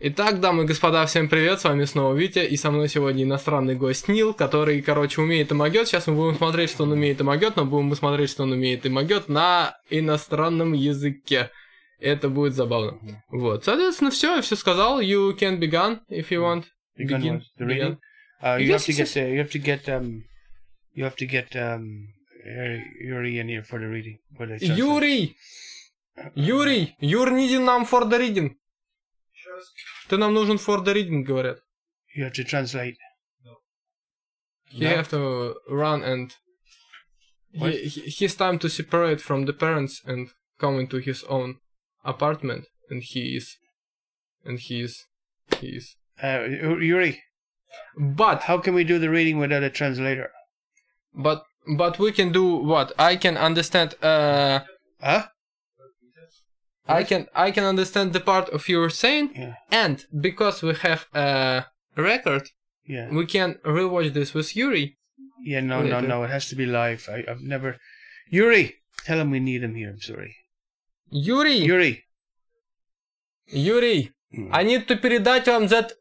Итак, дамы и господа, всем привет, с вами снова Витя, и со мной сегодня иностранный гость Нил, который, короче, умеет и могёт. Сейчас мы будем смотреть, что он умеет и могёт, но будем смотреть, что он умеет и могёт на иностранном языке. Это будет забавно. Вот, соответственно, все, я все сказал. You can begin, if you want. Begin the reading. You have to get Yuri in here for the reading. Юрий, you're needing нам for the reading. Ты нам нужен for the reading, говорят. You have to translate. He have to run and he's time to separate from the parents and come into his own apartment, and he is Yuri. But how can we do the reading without a translator? But we can do what? I can understand. I can understand the part of your saying, and because we have a record, we can rewatch this with Yuri. Yeah, no, it has to be live. I've never. Yuri, tell him we need him here. I'm sorry. Yuri, I need to передать вам that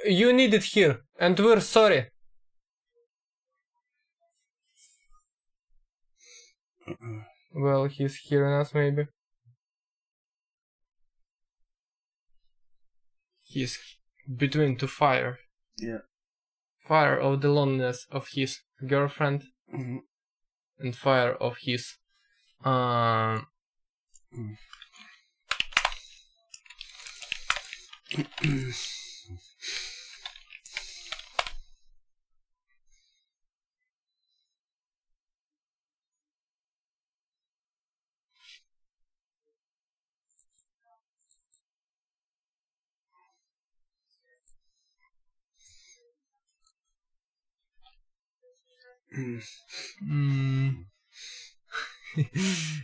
you need it here, and we're sorry. Well, he's hearing us, maybe. He's between two fire. Yeah. Fire of the loneliness of his girlfriend, and fire of his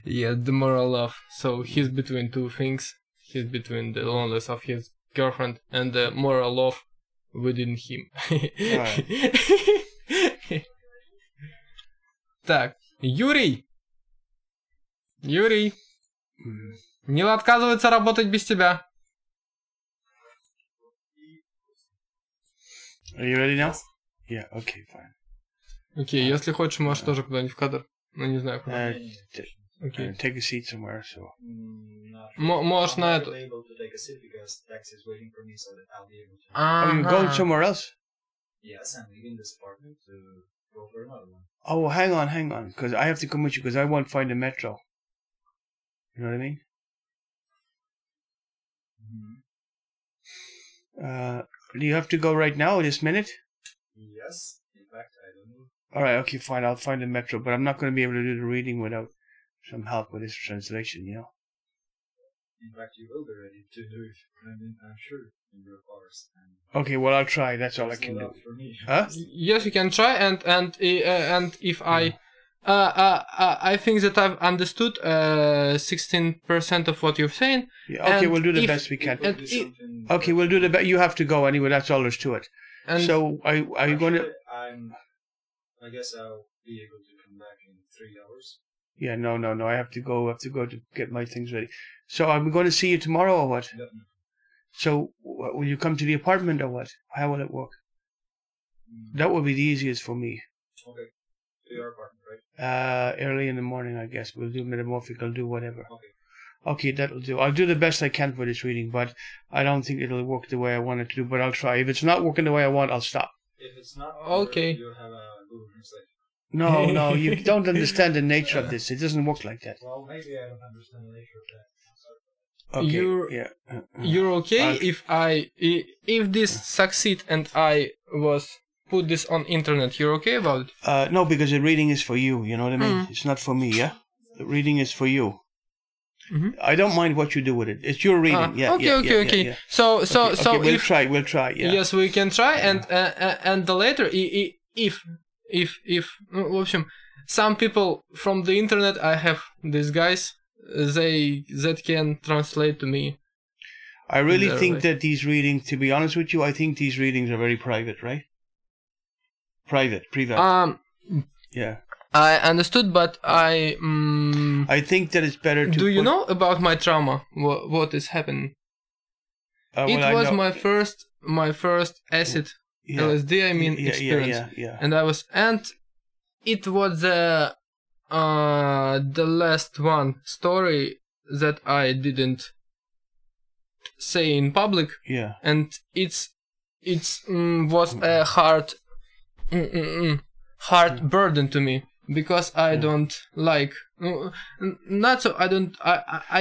yeah, the moral love. So he's between two things. He's between the loneliness of his girlfriend and the moral love within him. Так, Юрий, Нил отказывается работать без тебя. Are you ready now? Yeah. Okay. Fine. Окей, если хочешь, можешь тоже куда-нибудь в кадр. Ну, не знаю, куда. Okay. Take a seat somewhere, so. Можешь на эту. Oh, you're going somewhere else? Yes, I'm leaving this apartment to go for another one. Oh, hang on, because I have to come with you, because I won't find the metro. You know what I mean? Do you have to go right now, this minute? Yes, in fact, I don't know. Alright, okay, fine, I'll find the metro, but I'm not going to be able to do the reading without some help with this translation, you know? In fact, you will be ready to do it, I'm sure, in your cars. Okay, well, I'll try, that's all I can do. For me. Huh? Yes, you can try, and if I think that I've understood 16% of what you're saying. Yeah, okay, we'll do the best we can. Okay, we'll do the best. You have to go anyway, that's all there's to it. And so, are you going to... I guess I'll be able to come back in 3 hours. Yeah, no, I have to go to get my things ready. So, I'm going to see you tomorrow or what? Definitely. So, will you come to the apartment or what? How will it work? That will be the easiest for me. Okay. To your apartment, right? Early in the morning, I guess. We'll do metamorphic, I'll do whatever. Okay. Okay, that'll do. I'll do the best I can for this reading, but I don't think it'll work the way I want it to do, but I'll try. If it's not working the way I want, I'll stop. If it's not, okay. You'll have a Google Translate. No, you don't understand the nature of this. It doesn't work like that. Well, maybe I don't understand the nature of that. Okay, you're okay if this succeed and I was put this on internet, you're okay about it? No, because the reading is for you, you know what I mean? It's not for me, yeah? The reading is for you. I don't mind what you do with it. It's your reading. Okay. So we'll try. Yeah. Yes, we can try, and the later if в общем, some people from the internet, I have these guys, that can translate to me. I really think that these readings, to be honest with you, I think these readings are very private, right? Private. Yeah. I understood, but I think that it's better to. Do you know about my trauma? What is happening? it was my first acid LSD. I mean experience, and it was the last one story that I didn't say in public. Yeah, and it's was a hard burden to me, because I don't like not so I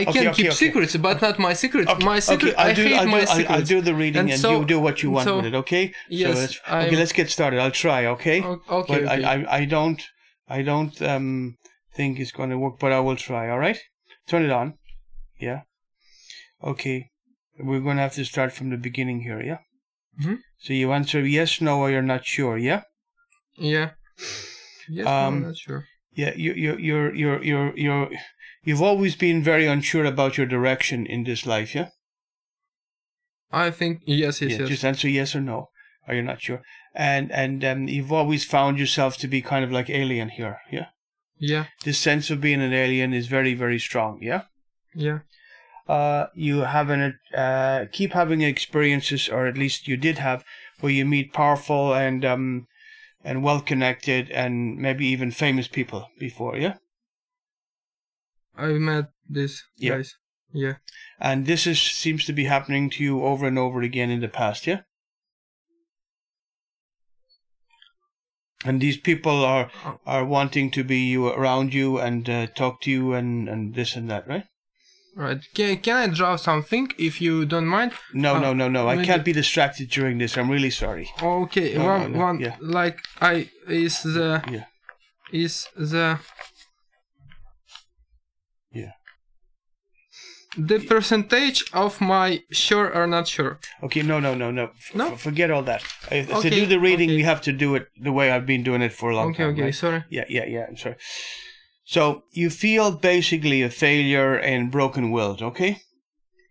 can keep secrets, but not my secrets. My secret, I hate my secrets. I'll do the reading, and you do what you want with it, okay? Yes. So okay, let's get started. I'll try, okay? Okay. But I don't think it's going to work, but I will try. All right, turn it on. Yeah. Okay, we're going to have to start from the beginning here. Yeah. Mm-hmm. So you answer yes, no, or you're not sure. Yeah. Yeah. Yes, no, I'm not sure. Yeah, you've always been very unsure about your direction in this life, yeah? I think yes. Just answer yes or no. Are you not sure? And you've always found yourself to be kind of like alien here, yeah? Yeah. This sense of being an alien is very, very strong, yeah? Yeah. You keep having experiences, or at least you did have, where you meet powerful and well-connected and maybe even famous people before, yeah? I've met these guys, yeah. And this seems to be happening to you over and over again in the past, yeah? And these people are wanting to be around you and talk to you and this and that, right? Right. Can I draw something, if you don't mind? No. I can't be distracted during this. I'm really sorry. Okay. Like is the the percentage of my sure or not sure. Okay. No. Forget all that. To do the reading, we have to do it the way I've been doing it for a long time. Okay. Right? Sorry. Yeah. I'm sorry. So you feel basically a failure and broken-willed, okay?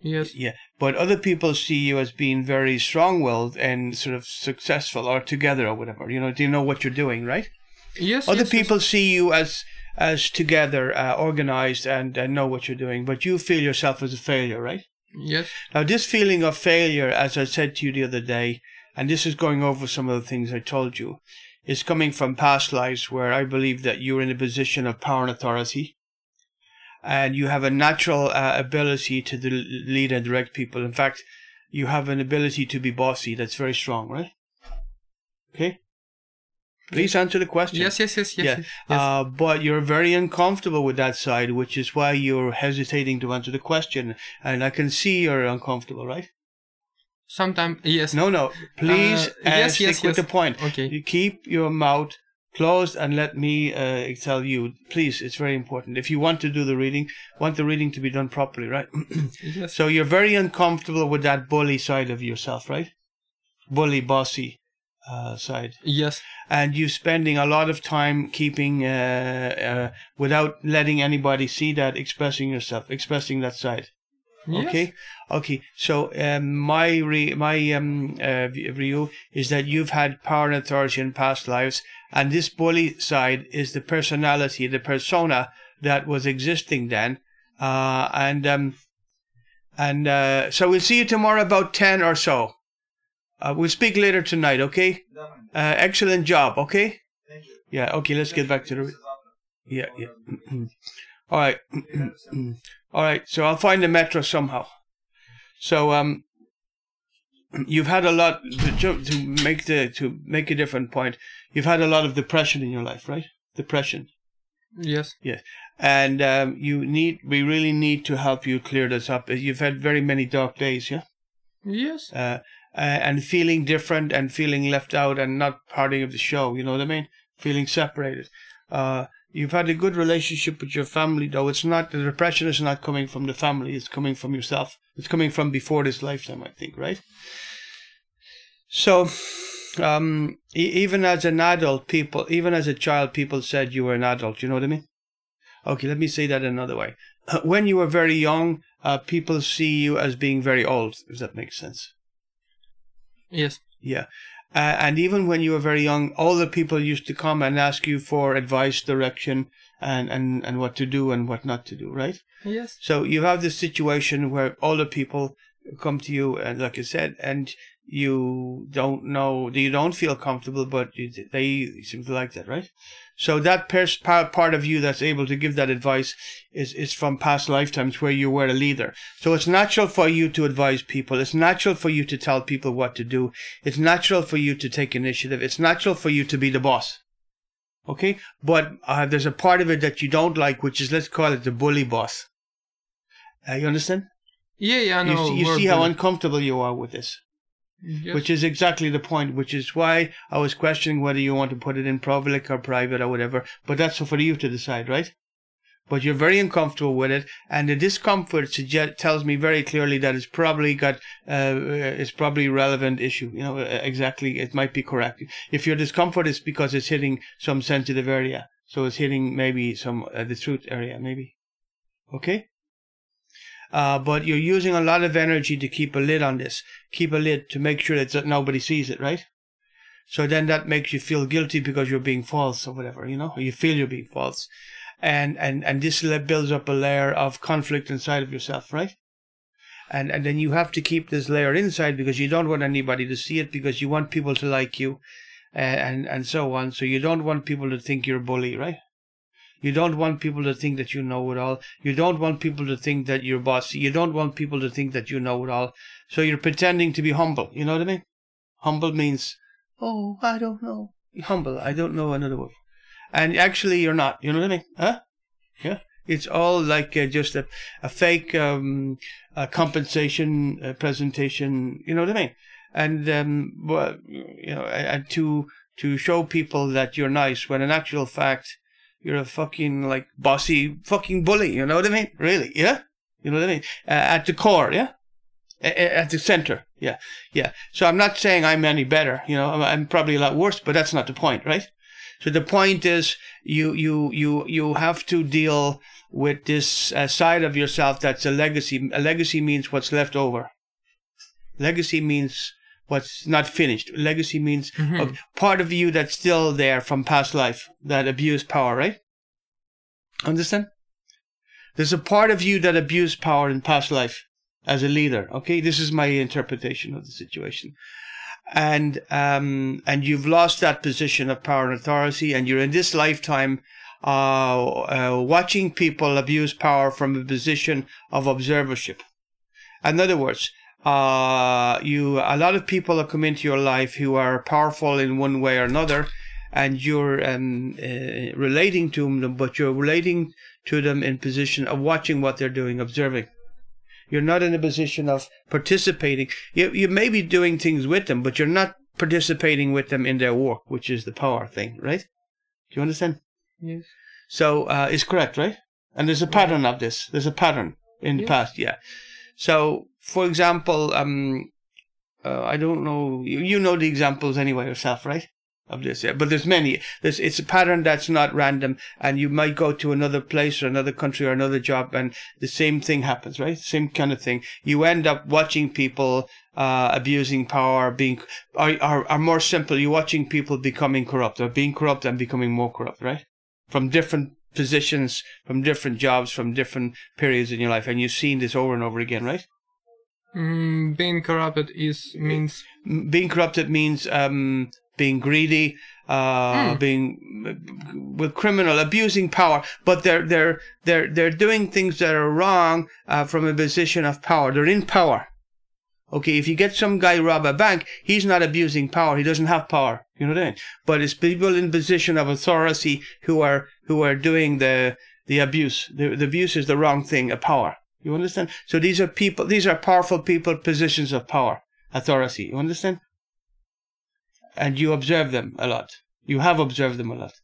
Yes. Yeah, but other people see you as being very strong-willed and sort of successful, or together, or whatever. You know, do you know what you're doing, right? Yes. Other people see you as together, organized, and know what you're doing, but you feel yourself as a failure, right? Yes. Now, this feeling of failure, as I said to you the other day, and this is going over some of the things I told you, is coming from past lives where I believe that you're in a position of power and authority, and you have a natural ability to lead and direct people. In fact, you have an ability to be bossy that's very strong, right? Okay? Please answer the question. Yes. Yeah. Yes. But you're very uncomfortable with that side, which is why you're hesitating to answer the question. And I can see you're uncomfortable, right? Sometimes, yes. No. Please stick with the point. Okay. You keep your mouth closed and let me tell you. Please, it's very important. If you want to do the reading, want the reading to be done properly, right? Yes. So you're very uncomfortable with that bully side of yourself, right? Bully, bossy side. Yes. And you're spending a lot of time keeping, without letting anybody see that, expressing yourself, expressing that side. Yes. Okay. So my view is that you've had power and authority in past lives, and this bully side is the personality, the persona that was existing then. So we'll see you tomorrow about 10 or so. We'll speak later tonight. Okay. Excellent job. Okay. Thank you. Yeah. Okay. Let's get back to the. Yeah. All right. All right. So I'll find the metro somehow. So you've had a lot to make a different point. You've had a lot of depression in your life, right? Depression. Yes. Yeah. And we really need to help you clear this up. You've had very many dark days, yeah? Yes. And feeling different and feeling left out and not part of the show, you know what I mean? Feeling separated. You've had a good relationship with your family, though. It's not, the depression is not coming from the family, it's coming from yourself. It's coming from before this lifetime, I think, right? So, even as an adult, even as a child, people said you were an adult, you know what I mean? Okay, let me say that another way. When you were very young, people see you as being very old, if that makes sense. Yes. Yeah. And even when you were very young, older people used to come and ask you for advice, direction, and what to do and what not to do, right? Yes. So you have this situation where older people come to you, and like I said, and you don't know, you don't feel comfortable, but they seem to like that, right? So that part of you that's able to give that advice is from past lifetimes where you were a leader. So it's natural for you to advise people. It's natural for you to tell people what to do. It's natural for you to take initiative. It's natural for you to be the boss. Okay? But there's a part of it that you don't like, which is, let's call it the bully boss. You understand? Yeah, I know. You see how uncomfortable you are with this. Yes. Which is exactly the point, which is why I was questioning whether you want to put it in public or private or whatever. But that's for you to decide, right? But you're very uncomfortable with it, and the discomfort tells me very clearly that it's probably got it's probably a relevant issue. You know, exactly, it might be correct. If your discomfort is because it's hitting some sensitive area, so it's hitting maybe some the truth area, maybe. Okay. But you're using a lot of energy to keep a lid on this. Keep a lid to make sure that nobody sees it, right? So then that makes you feel guilty because you're being false or whatever, you know, or you feel you're being false. And this builds up a layer of conflict inside of yourself, right? And then you have to keep this layer inside because you don't want anybody to see it, because you want people to like you and so on. So you don't want people to think you're a bully, right? You don't want people to think that you know it all. You don't want people to think that you're bossy. You don't want people to think that you know it all. So you're pretending to be humble. You know what I mean? Humble means, oh, I don't know. Humble. I don't know another word. And actually you're not. You know what I mean? Huh? Yeah. It's all like just a fake compensation presentation. You know what I mean? And well, you know, and to show people that you're nice, when in actual fact you're a fucking like bossy fucking bully. You know what I mean? Really? Yeah. You know what I mean? At the core, yeah. At the center, yeah. So I'm not saying I'm any better. You know, I'm probably a lot worse, but that's not the point, right? So the point is, you have to deal with this side of yourself that's a legacy. A legacy means what's left over. Legacy means what's not finished. Legacy means a part of you that's still there from past life that abused power, right? Understand? There's a part of you that abused power in past life as a leader. Okay, this is my interpretation of the situation. And you've lost that position of power and authority, and you're in this lifetime watching people abuse power from a position of observership. In other words, a lot of people have come into your life who are powerful in one way or another, and you're relating to them, but you're relating to them in position of watching what they're doing, observing. You're not in a position of participating. You may be doing things with them, but you're not participating with them in their work, which is the power thing, right? Do you understand? Yes. So it's correct, right? And there's a pattern of this. There's a pattern in the past, yeah. So, for example, I don't know. You know the examples anyway yourself, right? Of this, yeah. But there's many. It's a pattern that's not random, and you might go to another place or another country or another job, and the same thing happens, right? Same kind of thing. You end up watching people abusing power, or more simple, you're watching people becoming corrupt, or being corrupt and becoming more corrupt, right? From different positions, from different jobs, from different periods in your life, and you've seen this over and over again, right? Being corrupted means being corrupted means being greedy, being criminal, abusing power, but they're doing things that are wrong from a position of power. They're in power. Okay, if you get some guy rob a bank, he's not abusing power. He doesn't have power. You know what I mean? But it's people in position of authority who are doing the abuse. The abuse is the wrong thing, a power. You understand? So these are people. These are powerful people, positions of power, authority. You understand? And you observe them a lot. You have observed them a lot.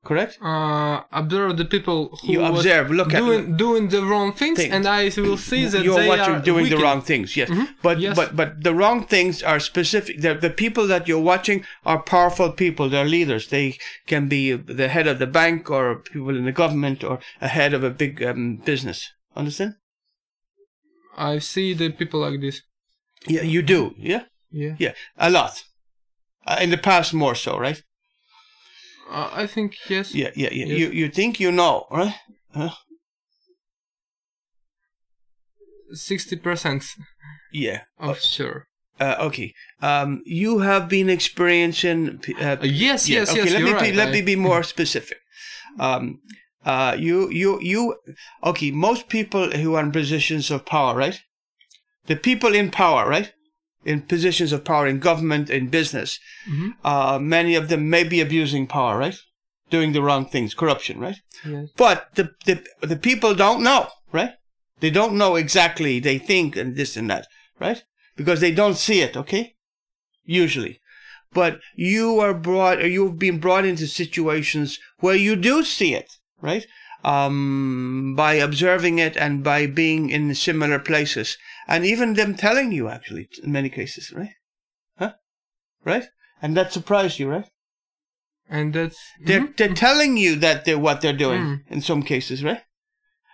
Correct? Observe the people who you observe, look doing the wrong things, and I will see that they are doing wicked. the wrong things. Yes, but the wrong things are specific. The people that you're watching are powerful people. They're leaders. They can be the head of the bank, or people in the government, or a head of a big business. Understand? I see the people like this. Yeah, you do. Yeah, a lot. In the past, more so, right? I think yes. Yeah. You think you know, right? 60%. Yeah. Sure. Okay. You have been experiencing. Yes. Okay. Let me be more specific. Okay. Most people who are in positions of power, right? The people in power, right? In positions of power in government, in business, many of them may be abusing power, right? Doing the wrong things, corruption, right? Yes. But the people don't know, right? They don't know exactly. They think and this and that, right? Because they don't see it, okay? Usually. But you've been brought into situations where you do see it, right? By observing it and by being in similar places. And even them telling you, actually, in many cases, right? Huh? Right? And that surprised you, right? And that's... They're telling you that what they're doing in some cases, right?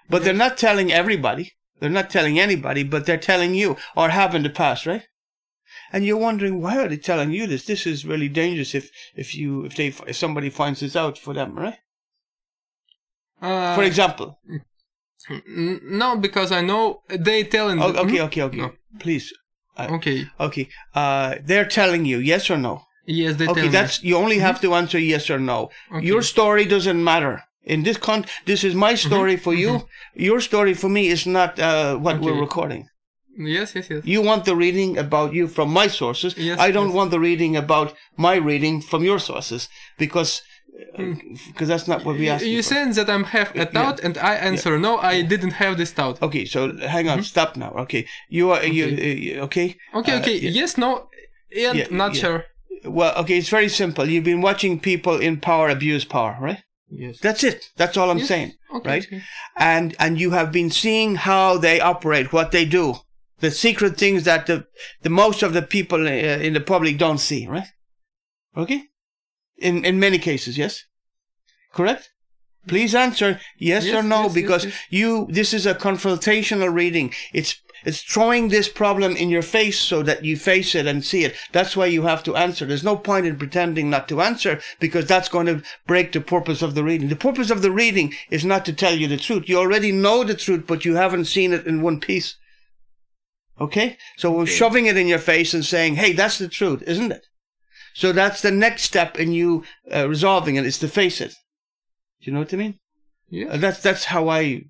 But they're not telling everybody. They're not telling anybody, but they're telling you, or have in the past, right? And you're wondering, why are they telling you this? This is really dangerous if somebody finds this out for them, right? For example. No, because I know they telling... Okay. No. Please. Okay. Okay. They're telling you, yes or no? Yes, they tell me. You only have to answer yes or no. Okay. Your story doesn't matter. In this this is my story for you. Your story for me is not what we're recording. Yes. You want the reading about you from my sources. Yes, I don't want the reading about my reading from your sources because that's not what we asked you for. said that I have a thought and I answer no, I didn't have this thought. Okay, so hang on, stop now. Okay, you are okay? Okay. Yes, no, and not sure. Well, okay, it's very simple. You've been watching people in power abuse power, right? Yes. That's it. That's all I'm saying, right? Okay. And you have been seeing how they operate, what they do, the secret things that the most of the people in the public don't see, right? Okay. In many cases, yes? Correct? Please answer yes or no, because this is a confrontational reading. It's throwing this problem in your face so that you face it and see it. That's why you have to answer. There's no point in pretending not to answer, because that's going to break the purpose of the reading. The purpose of the reading is not to tell you the truth. You already know the truth, but you haven't seen it in one piece. Okay? So we're shoving it in your face and saying, hey, that's the truth, isn't it? So that's the next step in you resolving it, is to face it. Do you know what I mean? Yeah. That's how I...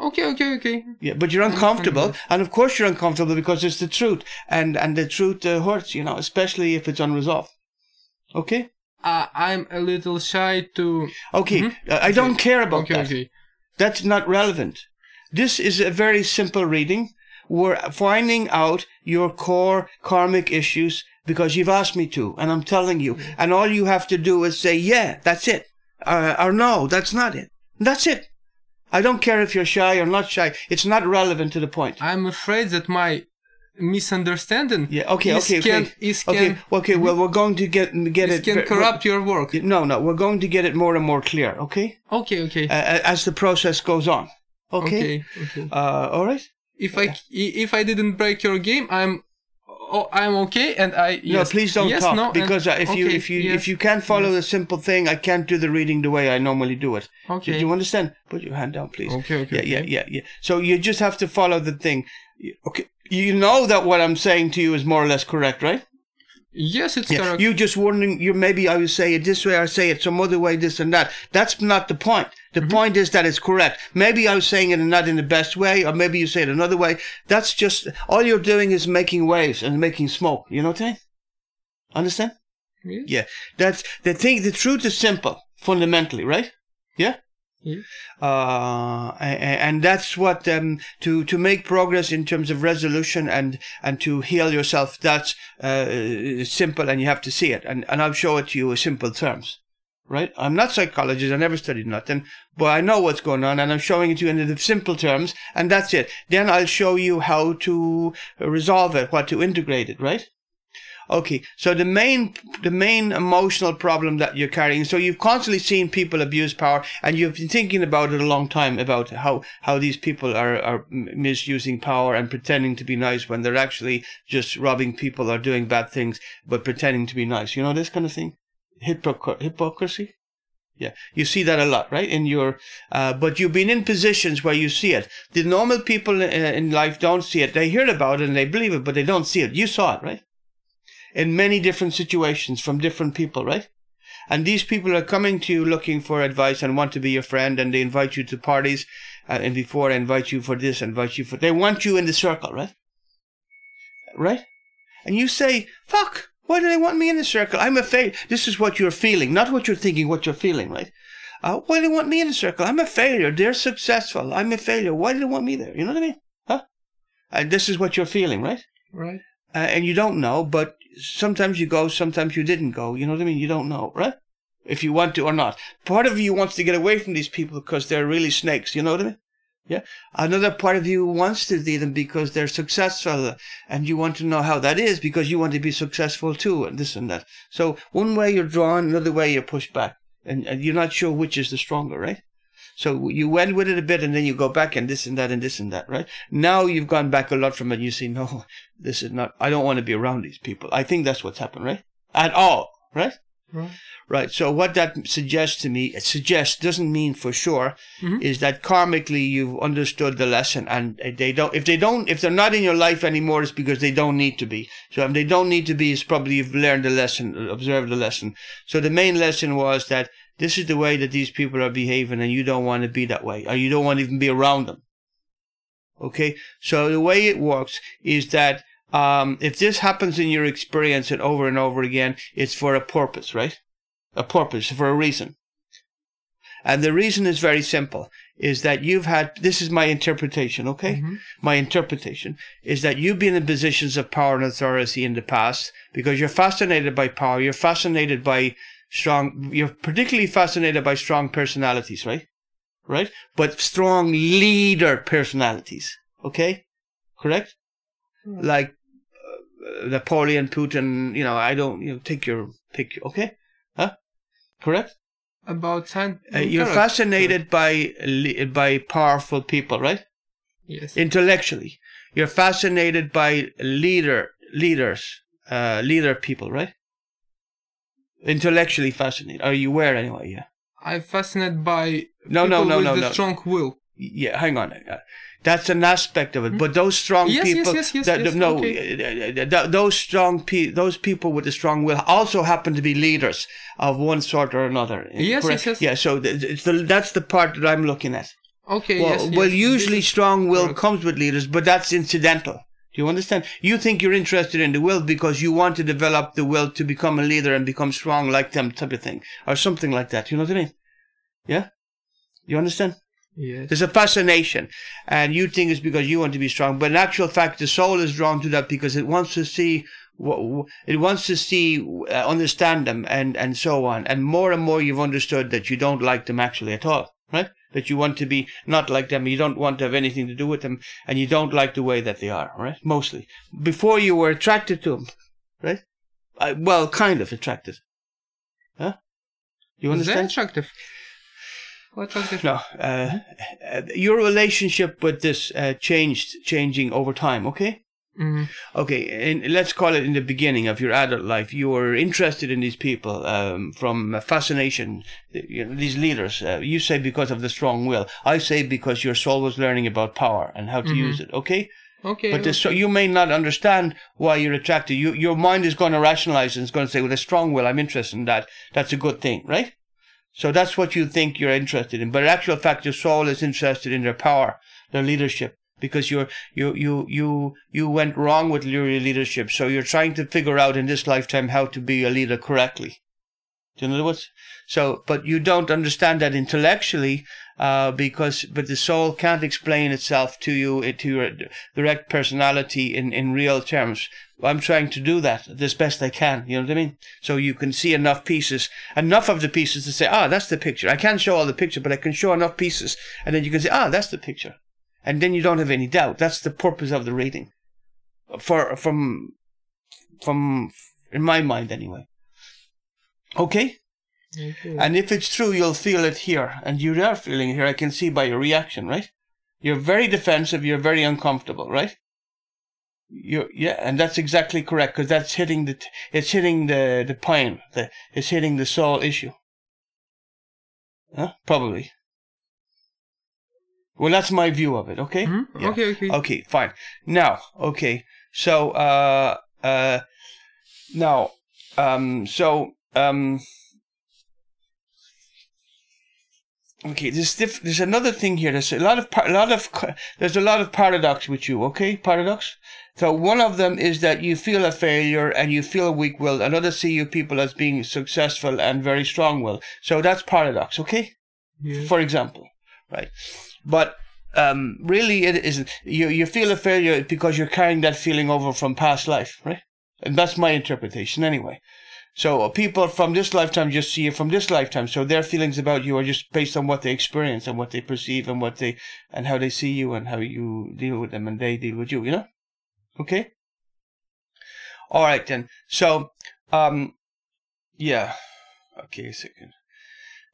Okay. Yeah, but you're uncomfortable, and of course you're uncomfortable because it's the truth, and the truth hurts, especially if it's unresolved. Okay? I'm a little shy to... Okay, I don't care about that. Okay. That's not relevant. This is a very simple reading. We're finding out your core karmic issues because you've asked me to, and I'm telling you, and all you have to do is say, yeah, that's it, or no, that's not it. That's it. I don't care if you're shy or not shy. It's not relevant to the point. I'm afraid that my misunderstanding well, we're going to get it. Can corrupt your work. No, we're going to get it more and more clear, okay? Okay. As the process goes on. Okay. All right? If I didn't break your game, I'm okay, and no, please don't talk, because if you can't follow the simple thing, I can't do the reading the way I normally do it. Okay. Do you understand? Put your hand down, please. Okay. Yeah. So you just have to follow the thing. Okay. You know that what I'm saying to you is more or less correct, right? Yes, it's correct. You just wondering, maybe I would say it this way or say it some other way, this and that. That's not the point. The point is that it's correct. Maybe I was saying it not in the best way, or maybe you say it another way. That's just, all you're doing is making waves and making smoke. You know what I mean? Understand? Yes. Yeah. That's the thing. The truth is simple, fundamentally, right? Yeah? Yeah. And that's what, to make progress in terms of resolution and to heal yourself, that's simple, and you have to see it. And I'll show it to you in simple terms. Right? I'm not a psychologist, I never studied nothing, but I know what's going on, and I'm showing it to you in the simple terms, and that's it. Then I'll show you how to resolve it, what to integrate it, right? Okay, so the main emotional problem that you're carrying, so you've constantly seen people abuse power, and you've been thinking about it a long time, about how these people are misusing power and pretending to be nice when they're actually just robbing people or doing bad things, but pretending to be nice. You know, this kind of thing? Hypocrisy? Yeah, you see that a lot, right? In your, but you've been in positions where you see it. The normal people in life don't see it. They hear about it and they believe it, but they don't see it. You saw it, right? In many different situations from different people, right? And these people are coming to you looking for advice and want to be your friend, and they invite you to parties, and before they invite you for this, they want you in the circle, right? Right? And you say, fuck, why do they want me in the circle? I'm a failure. This is what you're feeling, not what you're thinking, what you're feeling, right? Why do they want me in the circle? I'm a failure. They're successful. I'm a failure. Why do they want me there? You know what I mean? Huh? And this is what you're feeling, right? Right. And you don't know, but sometimes you go, sometimes you didn't go. You know what I mean? You don't know, right? If you want to or not. Part of you wants to get away from these people because they're really snakes. You know what I mean? Yeah. Another part of you wants to lead them because they're successful, and you want to know how that is because you want to be successful too, and this and that. So one way you're drawn, another way you're pushed back, and you're not sure which is the stronger, right? So you went with it a bit, and then you go back and this and that and this and that, right? Now you've gone back a lot from it. You say, no, this is not, I don't want to be around these people. I think that's what's happened, right? At all, right? Right. Right. So what that suggests to me, it suggests, doesn't mean for sure, is that karmically you've understood the lesson, and if they're not in your life anymore, it's because they don't need to be. So if they don't need to be, it's probably you've learned the lesson, observed the lesson. So the main lesson was that this is the way that these people are behaving, and you don't want to be that way, or you don't want to even be around them. Okay. So the way it works is that if this happens in your experience and over again, it's for a purpose, right? A purpose, for a reason. And the reason is very simple, is that you've had, this is my interpretation, okay? My interpretation is that you've been in positions of power and authority in the past because you're fascinated by power, you're fascinated by you're particularly fascinated by strong personalities, right? Right? But strong leader personalities, okay? Correct? Like Napoleon, Putin, take your pick, okay? Huh? Correct? About you're fascinated by powerful people, right? Yes. Intellectually. You're fascinated by leader people, right? Intellectually fascinated. Are you aware anyway? Yeah. I'm fascinated by no, the strong will. Yeah, hang on. That's an aspect of it. But those strong people, those people with the strong will also happen to be leaders of one sort or another. Yes. Yeah, so that's the part that I'm looking at. Okay, well, usually strong will comes with leaders, but that's incidental. Do you understand? You think you're interested in the will because you want to develop the will to become a leader and become strong like them type of thing. Or something like that. You know what I mean? Yeah? You understand? Yes. There's a fascination, and you think it's because you want to be strong, but in actual fact, the soul is drawn to that because it wants to see, understand them, and so on. And more you've understood that you don't like them actually at all, right? That you want to be not like them, you don't want to have anything to do with them, and you don't like the way that they are, right? Mostly. Before you were attracted to them, right? Well, kind of attracted. Huh? You understand? Is that attractive? No, your relationship with this changing over time, okay? Okay, and let's call it in the beginning of your adult life. You were interested in these people from fascination, these leaders. You say because of the strong will. I say because your soul was learning about power and how to use it, okay? Okay. But you may not understand why you're attracted. Your mind is going to rationalize and it's going to say, with a strong will, I'm interested in that. That's a good thing, right? So that's what you think you're interested in. But in actual fact, your soul is interested in their power, their leadership, because you went wrong with your leadership. So you're trying to figure out in this lifetime how to be a leader correctly. Do you know what? So, but you don't understand that intellectually, but the soul can't explain itself to you, to your direct personality in real terms. I'm trying to do that as best I can. You know what I mean? So you can see enough of the pieces to say, that's the picture. I can't show all the picture, but I can show enough pieces. And then you can say, that's the picture. And then you don't have any doubt. That's the purpose of the reading. From in my mind anyway. Okay? And if it's true, you'll feel it here. And you are feeling it here. I can see by your reaction, right? You're very defensive. You're very uncomfortable, right? And that's exactly correct, because that's hitting the pain. It's hitting the soul issue. Huh? Probably. Well, that's my view of it. Okay. Mm-hmm. Yeah. Okay. Okay. Fine. Now. Okay. So. Now. Okay, there's another thing here. There's a lot of paradox with you. Okay, paradox. So one of them is that you feel a failure and you feel weak-willed, and others see you people as being successful and very strong-willed. So that's paradox. Okay, Yeah. For example, right? But really, it isn't. You feel a failure because you're carrying that feeling over from past life, right? And that's my interpretation, anyway. So people from this lifetime just see you from this lifetime. So their feelings about you are just based on what they experience and what they perceive and and how they see you and how you deal with them and they deal with you. You know? Okay. All right then. So, yeah. Okay, a second.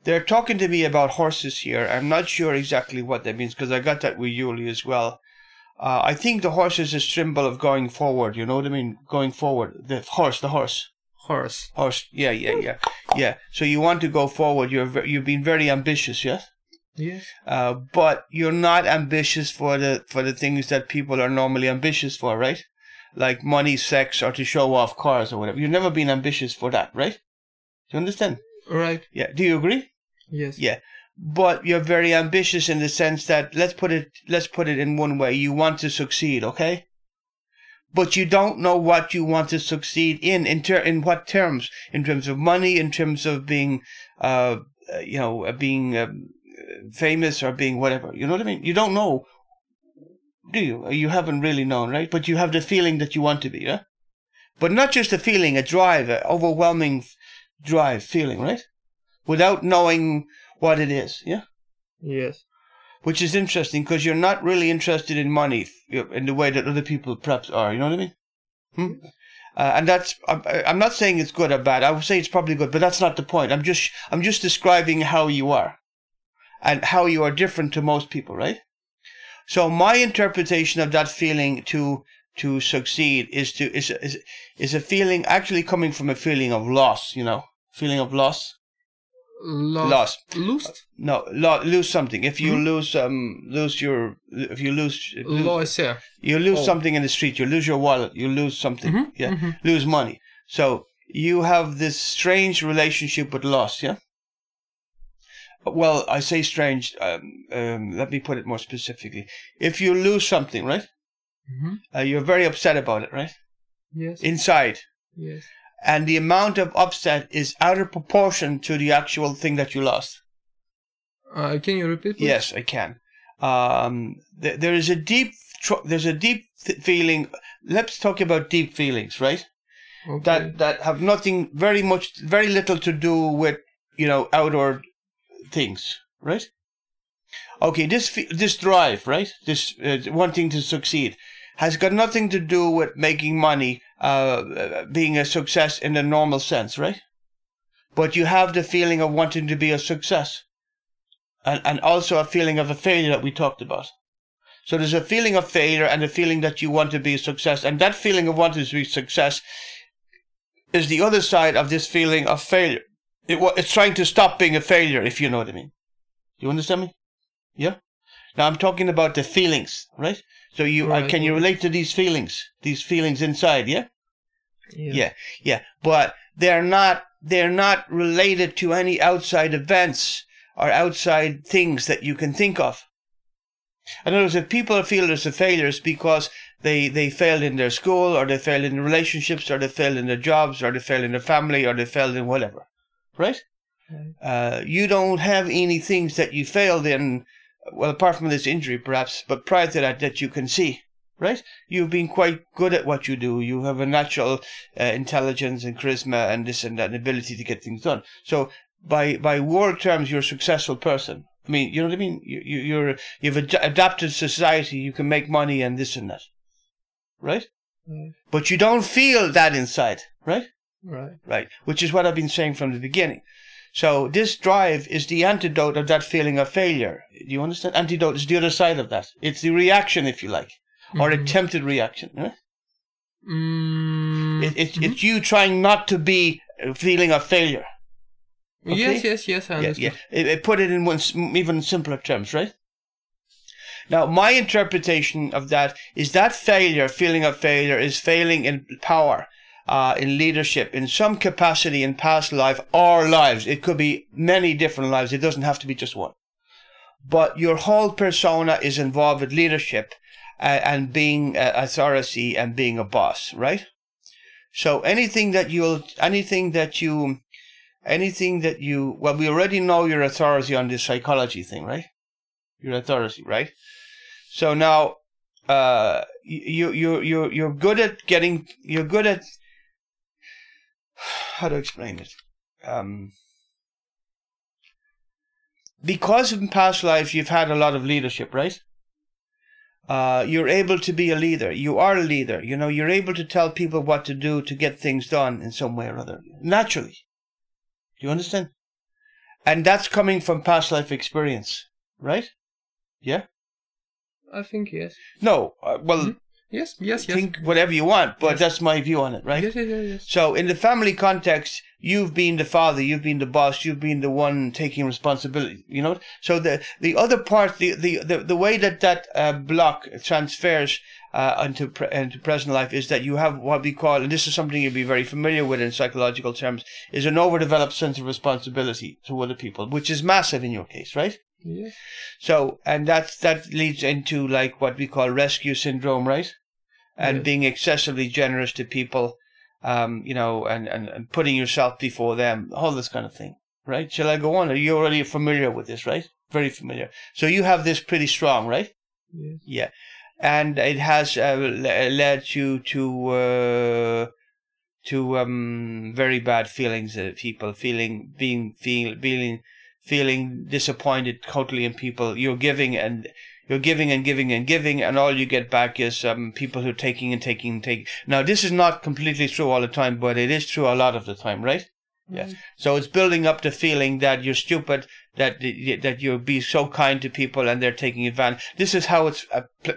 They're talking to me about horses here. I'm not sure exactly what that means because I got that with Yuli as well. I think the horse is a symbol of going forward. You know what I mean? Going forward. The horse. Horse. Yeah. So you want to go forward. You've been very ambitious, yes? Yes. But you're not ambitious for the things that people are normally ambitious for, right? Like money, sex, or to show off cars or whatever. You've never been ambitious for that, right? Do you understand? Right. Yeah. Do you agree? Yes. Yeah. But you're very ambitious in the sense that let's put it in one way. You want to succeed, okay? But you don't know what you want to succeed in what terms? In terms of money, in terms of being, being famous or being whatever. You know what I mean? You don't know, do you? You haven't really known, right? But you have the feeling that you want to be, yeah? But not just a feeling, a drive, an overwhelming drive feeling, right? Without knowing what it is, yeah? Yes. Which is interesting because you're not really interested in money in the way that other people perhaps are. You know what I mean? And that's. I'm not saying it's good or bad. I would say it's probably good, but that's not the point. I'm just describing how you are, and how you are different to most people, right? So my interpretation of that feeling to succeed is a feeling actually coming from a feeling of loss. You know, feeling of loss. Lost. No, lose something. If you lose you lose something in the street. You lose your wallet. You lose something. Lose money. So you have this strange relationship with loss. Yeah. Well, I say strange. Let me put it more specifically. If you lose something, right? You're very upset about it, right? Yes. Inside. Yes. And the amount of upset is out of proportion to the actual thing that you lost. Can you repeat, please? Yes, I can. There is a deep feeling. Let's talk about deep feelings, right? Okay. That have very little to do with outward things, right? Okay, this drive, right? This wanting to succeed has got nothing to do with making money, being a success in the normal sense, right? But you have the feeling of wanting to be a success. And also a feeling of a failure that we talked about. So there's a feeling of failure and a feeling that you want to be a success. And that feeling of wanting to be a success is the other side of this feeling of failure. It's trying to stop being a failure, if you know what I mean. You understand me? Yeah? Now I'm talking about the feelings, right? So can you relate to these feelings inside, yeah? Yeah. But they're not related to any outside events or outside things that you can think of. In other words, if people feel there's a failures because they failed in their school, or they failed in relationships, or they failed in their jobs, or they failed in their family, or they failed in whatever, right? You don't have any things that you failed in, well, apart from this injury perhaps, but prior to that you can see, right? You've been quite good at what you do. You have a natural intelligence and charisma and this and that, and ability to get things done. So by world terms, you're a successful person. I mean, you know what I mean? You've adapted society. You can make money and this and that, right? But you don't feel that inside, right? Right. Which is what I've been saying from the beginning. So this drive is the antidote of that feeling of failure. Do you understand? Antidote is the other side of that. It's the reaction, if you like, or attempted reaction. Right? It's you trying not to be a feeling of failure. Okay? Yes, I understand. It put it in even simpler terms, right? Now, my interpretation of that is that feeling of failure, is failing in power, in leadership, in some capacity in past life or lives. It could be many different lives. It doesn't have to be just one. But your whole persona is involved with leadership and being authority and being a boss, right? So anything that you, well, we already know your authority on this psychology thing, right? Your authority, right? So now, you're good at how to explain it? Because in past lives you've had a lot of leadership, right? You're able to be a leader. You are a leader. You know, you're able to tell people what to do to get things done in some way or other. Naturally. Do you understand? And that's coming from past life experience, right? Yeah? I think yes. No, well... Yes. Think whatever you want, but that's my view on it, right? Yes. So in the family context, you've been the father, you've been the boss, you've been the one taking responsibility, you know? So the other part, the way that block transfers into present life is that you have what we call, and this is something you'll be very familiar with in psychological terms, is an overdeveloped sense of responsibility to other people, which is massive in your case, right? Yes. So, and that leads into like what we call rescue syndrome, right? And being excessively generous to people, you know, and putting yourself before them, all this kind of thing, right? Shall I go on? Are you already familiar with this, right? Very familiar. So you have this pretty strong, right? Yes. Yeah. And it has led you to very bad feelings of people, feeling disappointed totally in people. You're giving and giving, and all you get back is people who are taking. Now, this is not completely true all the time, but it is true a lot of the time, right? Yeah. So it's building up the feeling that you're stupid, that you'll be so kind to people and they're taking advantage. This is how it's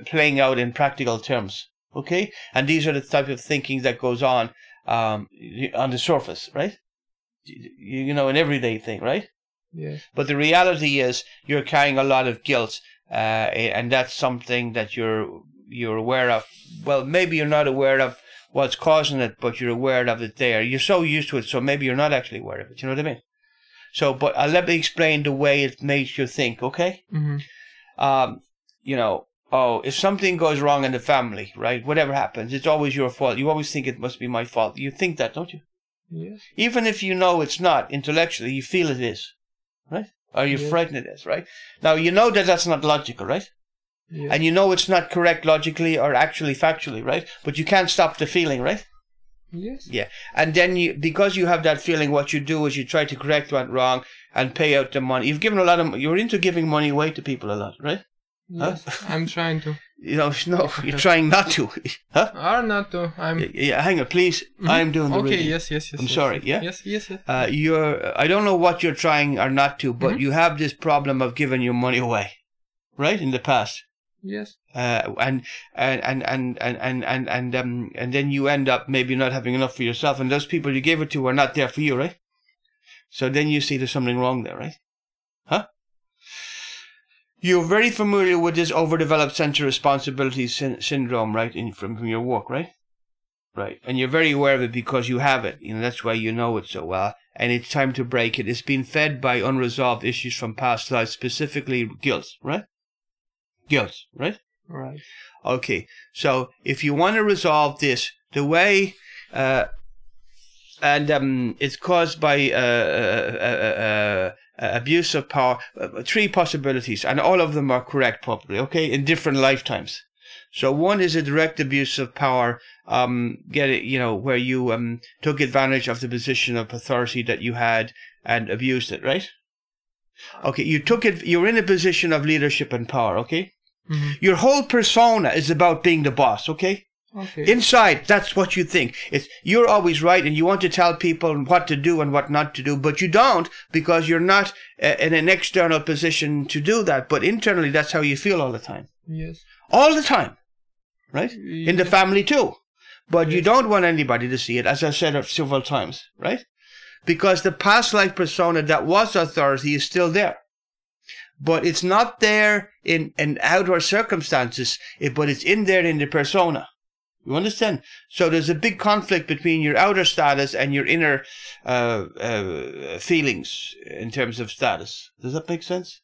playing out in practical terms, okay? And these are the type of thinking that goes on the surface, right? You know, an everyday thing, right? Yes. But the reality is you're carrying a lot of guilt, and that's something that you're aware of. Well, maybe you're not aware of what's causing it, but you're aware of it there. You're so used to it, so maybe you're not actually aware of it. You know what I mean? So, but let me explain the way it makes you think, okay? Mm-hmm. You know, if something goes wrong in the family, right? Whatever happens, it's always your fault. You always think it must be my fault. You think that, don't you? Yes. Even if you know it's not, intellectually, you feel it is. Right? Or you're frightened it is, right? Now, you know that that's not logical, right? Yes. And you know it's not correct logically or actually factually, right? But you can't stop the feeling, right? Yes. Yeah. And then because you have that feeling, what you do is you try to correct what wrong and pay out the money. You've given a lot of, you're into giving money away to people a lot, right? Yes, huh? I'm trying to. You know, no, you're trying not to. Huh? Or not to. Yeah, hang on, please. Mm-hmm. I'm doing the reading. Yes. I'm sorry, yeah? Yes. I don't know what you're trying or not to, but you have this problem of giving your money away, right? In the past. Yes. And then you end up maybe not having enough for yourself, and those people you gave it to are not there for you, right? So then you see there's something wrong there, right? Huh? You're very familiar with this overdeveloped sense of responsibility syndrome, right? From your work, right? Right. And you're very aware of it because you have it. You know, that's why you know it so well. And it's time to break it. It's been fed by unresolved issues from past lives, specifically guilt, right? Guilt, right? Right. Okay. So if you want to resolve this, the way, it's caused by abuse of power, 3 possibilities, and all of them are correct probably, okay, in different lifetimes. So one is a direct abuse of power, where you took advantage of the position of authority that you had and abused it, right? Okay, you're in a position of leadership and power, okay? Mm-hmm. Your whole persona is about being the boss, okay? Okay. Inside, that's what you think. You're always right, and you want to tell people what to do and what not to do, but you don't because you're not in an external position to do that. But internally, that's how you feel all the time. Yes. All the time, right? Yes. In the family too. But you don't want anybody to see it, as I said several times, right? Because the past life persona that was authority is still there. But it's not there in outer circumstances, but it's in there in the persona. You understand? So there's a big conflict between your outer status and your inner feelings in terms of status. Does that make sense?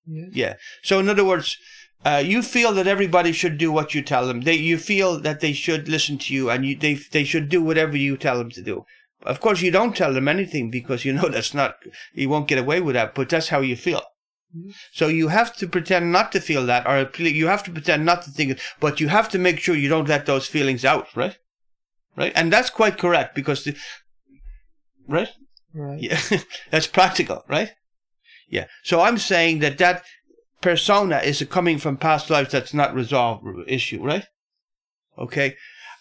Yes. Yeah. So in other words, you feel that everybody should do what you tell them. You feel that they should listen to you, and they should do whatever you tell them to do. Of course, you don't tell them anything because you know that's not, you won't get away with that, but that's how you feel. So you have to pretend not to feel that, or you have to pretend not to think it, but you have to make sure you don't let those feelings out, right? Right? And that's quite correct because, right? Right. Yeah, that's practical, right? Yeah. So I'm saying that persona is a coming from past lives that's not resolved issue, right? Okay.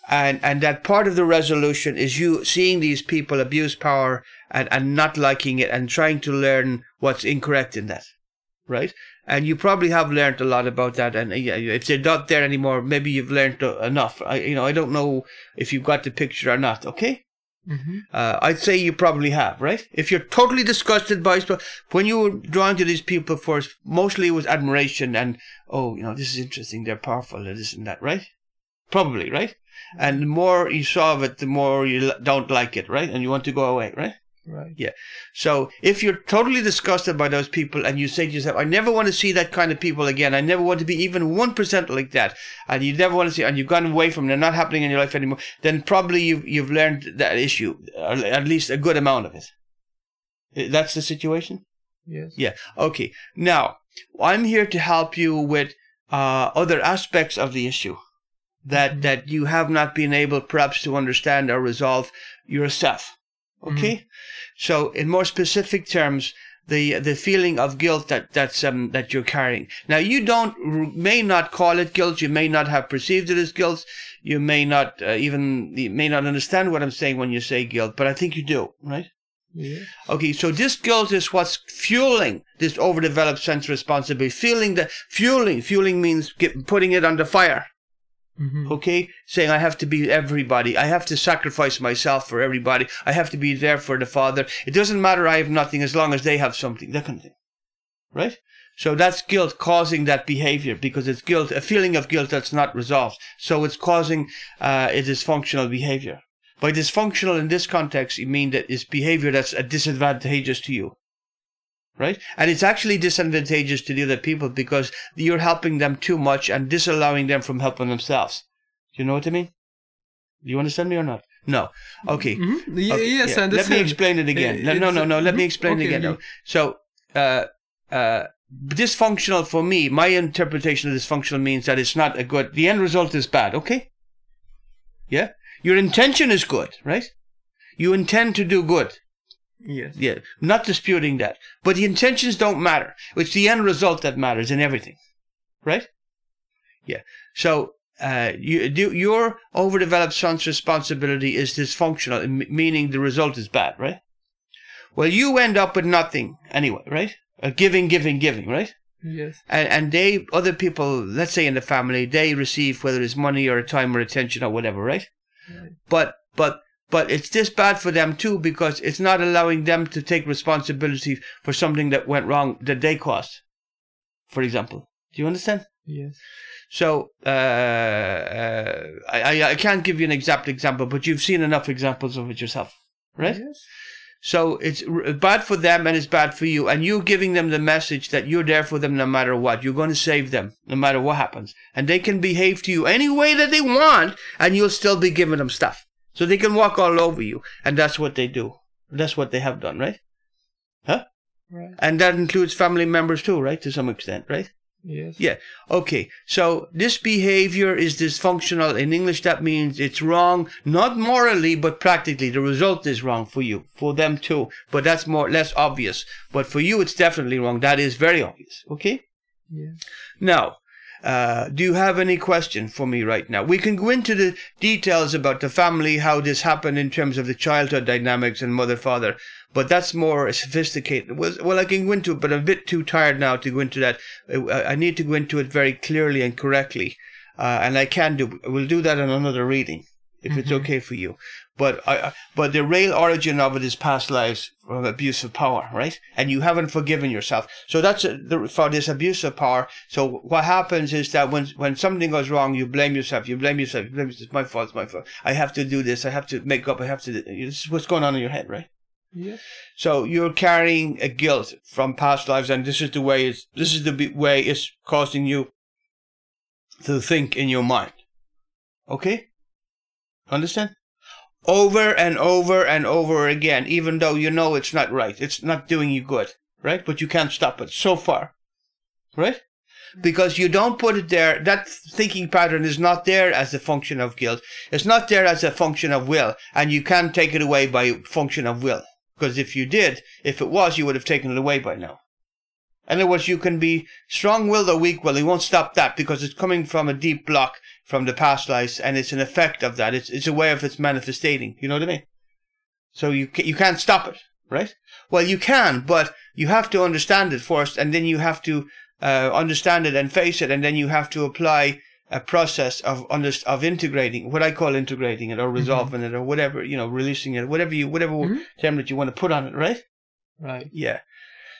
And that part of the resolution is you seeing these people abuse power and not liking it and trying to learn what's incorrect in that. Right? And you probably have learned a lot about that. And if they're not there anymore, maybe you've learned enough. I don't know if you've got the picture or not. Okay? Mm-hmm. I'd say you probably have, right? If you're totally disgusted by it, when you were drawn to these people first, mostly it was admiration and, oh, this is interesting, they're powerful, this and that, right? Probably, right? And the more you saw of it, the more you don't like it, right? And you want to go away, right? Right. Yeah. So if you're totally disgusted by those people and you say to yourself, I never want to see that kind of people again. I never want to be even 1% like that. And you never want to see, and you've gone away from them, they're not happening in your life anymore. Then probably you've learned that issue, or at least a good amount of it. That's the situation? Yes. Yeah. Okay. Now, I'm here to help you with other aspects of the issue that you have not been able perhaps to understand or resolve yourself. Okay, so in more specific terms, the feeling of guilt that you're carrying. Now you may not call it guilt. You may not have perceived it as guilt. You may not you may not understand what I'm saying when you say guilt, but I think you do, right? Yeah. Okay, so this guilt is what's fueling this overdeveloped sense of responsibility. Fueling means putting it on the fire. Mm-hmm. Okay, saying I have to be everybody. I have to sacrifice myself for everybody. I have to be there for the father. It doesn't matter I have nothing as long as they have something. That kind of thing, right? So that's guilt causing that behavior because it's guilt, a feeling of guilt that's not resolved. So it's causing a dysfunctional behavior. By dysfunctional in this context, you mean that it's behavior that's disadvantageous to you. Right? And it's actually disadvantageous to the other people because you're helping them too much and disallowing them from helping themselves. Do you know what I mean? Do you understand me or not? No. Okay. Mm-hmm. Okay. Yes, Yeah. I understand. Let me explain it again. No. Let me explain it again. Okay. So, dysfunctional for me, my interpretation of dysfunctional means that it's not a good, the end result is bad. Okay? Yeah? Your intention is good, right? You intend to do good. Yes. Yeah, not disputing that. But the intentions don't matter. It's the end result that matters in everything. Right? Yeah. So, your overdeveloped son's responsibility is dysfunctional, meaning the result is bad, right? Well, you end up with nothing anyway, right? Giving, right? Yes. And other people, let's say in the family, they receive whether it's money or time or attention or whatever, right? Right. But it's this bad for them too because it's not allowing them to take responsibility for something that went wrong that they caused, for example. Do you understand? Yes. So I can't give you an exact example, but you've seen enough examples of it yourself, right? Yes. So it's bad for them and it's bad for you, and you're giving them the message that you're there for them no matter what. You're going to save them no matter what happens, and they can behave to you any way that they want, and you'll still be giving them stuff. So they can walk all over you, and that's what they do. That's what they have done, right? Huh? Right. And that includes family members too, right? To some extent, right? Yes. Yeah. Okay. So this behavior is dysfunctional. In English, that means it's wrong, not morally, but practically. The result is wrong for you, for them too. But that's less obvious. But for you, it's definitely wrong. That is very obvious. Okay? Yes. Now, do you have any question for me right now? We can go into the details about the family, how this happened in terms of the childhood dynamics and mother-father, but that's more sophisticated. Well, I can go into it, but I'm a bit too tired now to go into that. I need to go into it very clearly and correctly, and we'll do that in another reading, if it's okay for you. But the real origin of it is past lives of abuse of power, right? And you haven't forgiven yourself. So that's for this abuse of power. So what happens is that when something goes wrong, you blame yourself. You blame yourself. You blame yourself. It's my fault. It's my fault. I have to do this. I have to make up. I have to. This is what's going on in your head, right? Yeah. So you're carrying a guilt from past lives, and this is the way it's causing you to think in your mind. Okay? Understand? Over and over and over again, even though you know it's not right. It's not doing you good, right? But you can't stop it so far, right? Because you don't put it there. That thinking pattern is not there as a function of guilt. It's not there as a function of will. And you can't take it away by function of will. Because if you did, if it was, you would have taken it away by now. In other words, you can be strong-willed or weak-willed. You won't stop that because it's coming from a deep block from the past lives, and it's an effect of that. It's a way of its manifestating. You know what I mean? So you can't stop it, right? Well, you can, but you have to understand it first, and then you have to understand it and face it, and then you have to apply a process of integrating, what I call integrating it or resolving it or whatever, releasing it, whatever term that you want to put on it, right? Right. Yeah.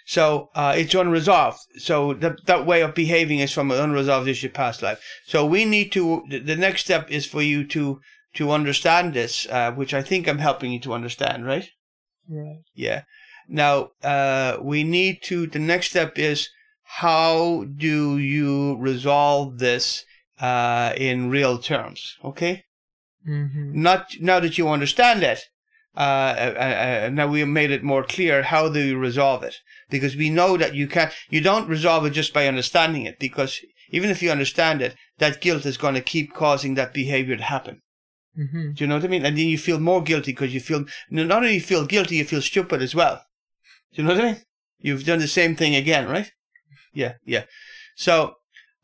So it's unresolved. So that way of behaving is from an unresolved issue past life. So we need to. The next step is for you to understand this, which I think I'm helping you to understand, right? Right. Yeah. Now we need to. The next step is how do you resolve this in real terms? Okay. Not now that you understand it. Now we have made it more clear. How do you resolve it? Because we know that you don't resolve it just by understanding it, because even if you understand it, that guilt is going to keep causing that behavior to happen. Do you know what I mean? And then you feel more guilty because you feel, not only you feel guilty, you feel stupid as well. Do you know what I mean? You've done the same thing again, right? Yeah. So,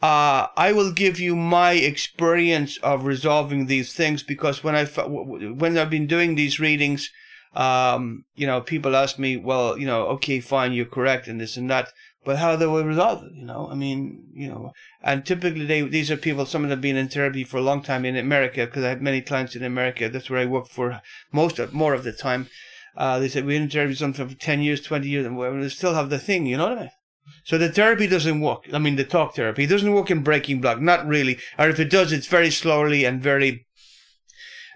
I will give you my experience of resolving these things, because when I've been doing these readings, people ask me, well, okay, fine, you're correct and this and that, but how do we resolve it? And typically these are people, some of them have been in therapy for a long time in America, because I have many clients in America. That's where I work for more of the time. They said we're in therapy something for 10 years, 20 years, and we still have the thing, you know what I mean? So the therapy doesn't work. I mean, the talk therapy doesn't work in breaking block, not really. Or if it does, it's very slowly and very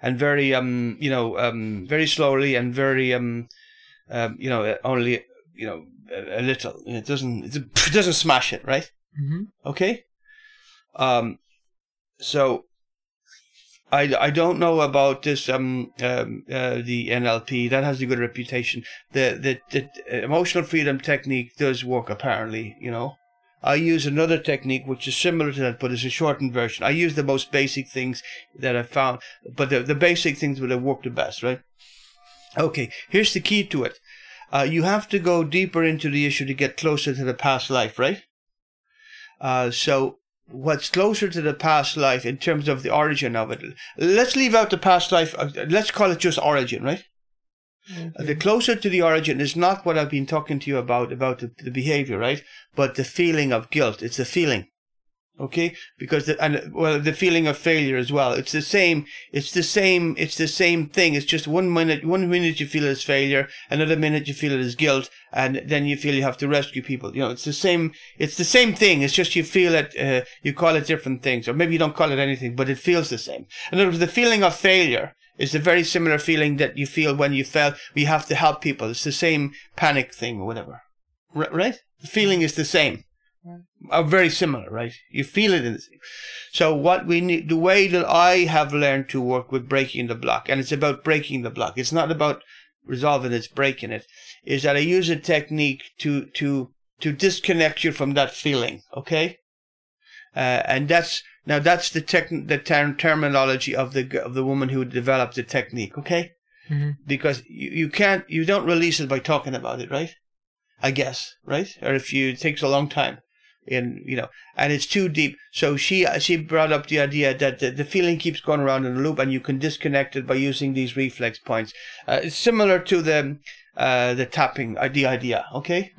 slowly and very only a little. It doesn't smash it, right? Okay. So I don't know about this the NLP. That has a good reputation. The emotional freedom technique does work, apparently. I use another technique which is similar to that, but it's a shortened version. I use the most basic things that I found, but the basic things would have worked the best, right? Okay, here's the key to it. You have to go deeper into the issue to get closer to the past life, right? So what's closer to the past life in terms of the origin of it? Let's leave out the past life. Let's call it just origin, right? Okay. The closer to the origin is not what I've been talking to you about the behavior, right? But the feeling of guilt. It's the feeling. Okay? Because the feeling of failure as well. It's the same thing. It's just one minute you feel it as failure, another minute you feel it as guilt, and then you feel you have to rescue people. It's the same thing. It's just you feel it, you call it different things, or maybe you don't call it anything, but it feels the same. In other words, the feeling of failure is a very similar feeling that you feel when you have to help people. It's the same panic thing or whatever. Right? The feeling is the same. Are very similar, right? You feel it in the same. So what we need, the way that I have learned to work with breaking the block, and it's about breaking the block. It's not about resolving it, it's breaking it. Is that I use a technique to disconnect you from that feeling, okay? And that's the terminology of the woman who developed the technique, okay? Because you don't release it by talking about it, right? I guess, right? Or it takes a long time, and it's too deep. So she brought up the idea that the feeling keeps going around in a loop, and you can disconnect it by using these reflex points. It's similar to the tapping, the idea, okay?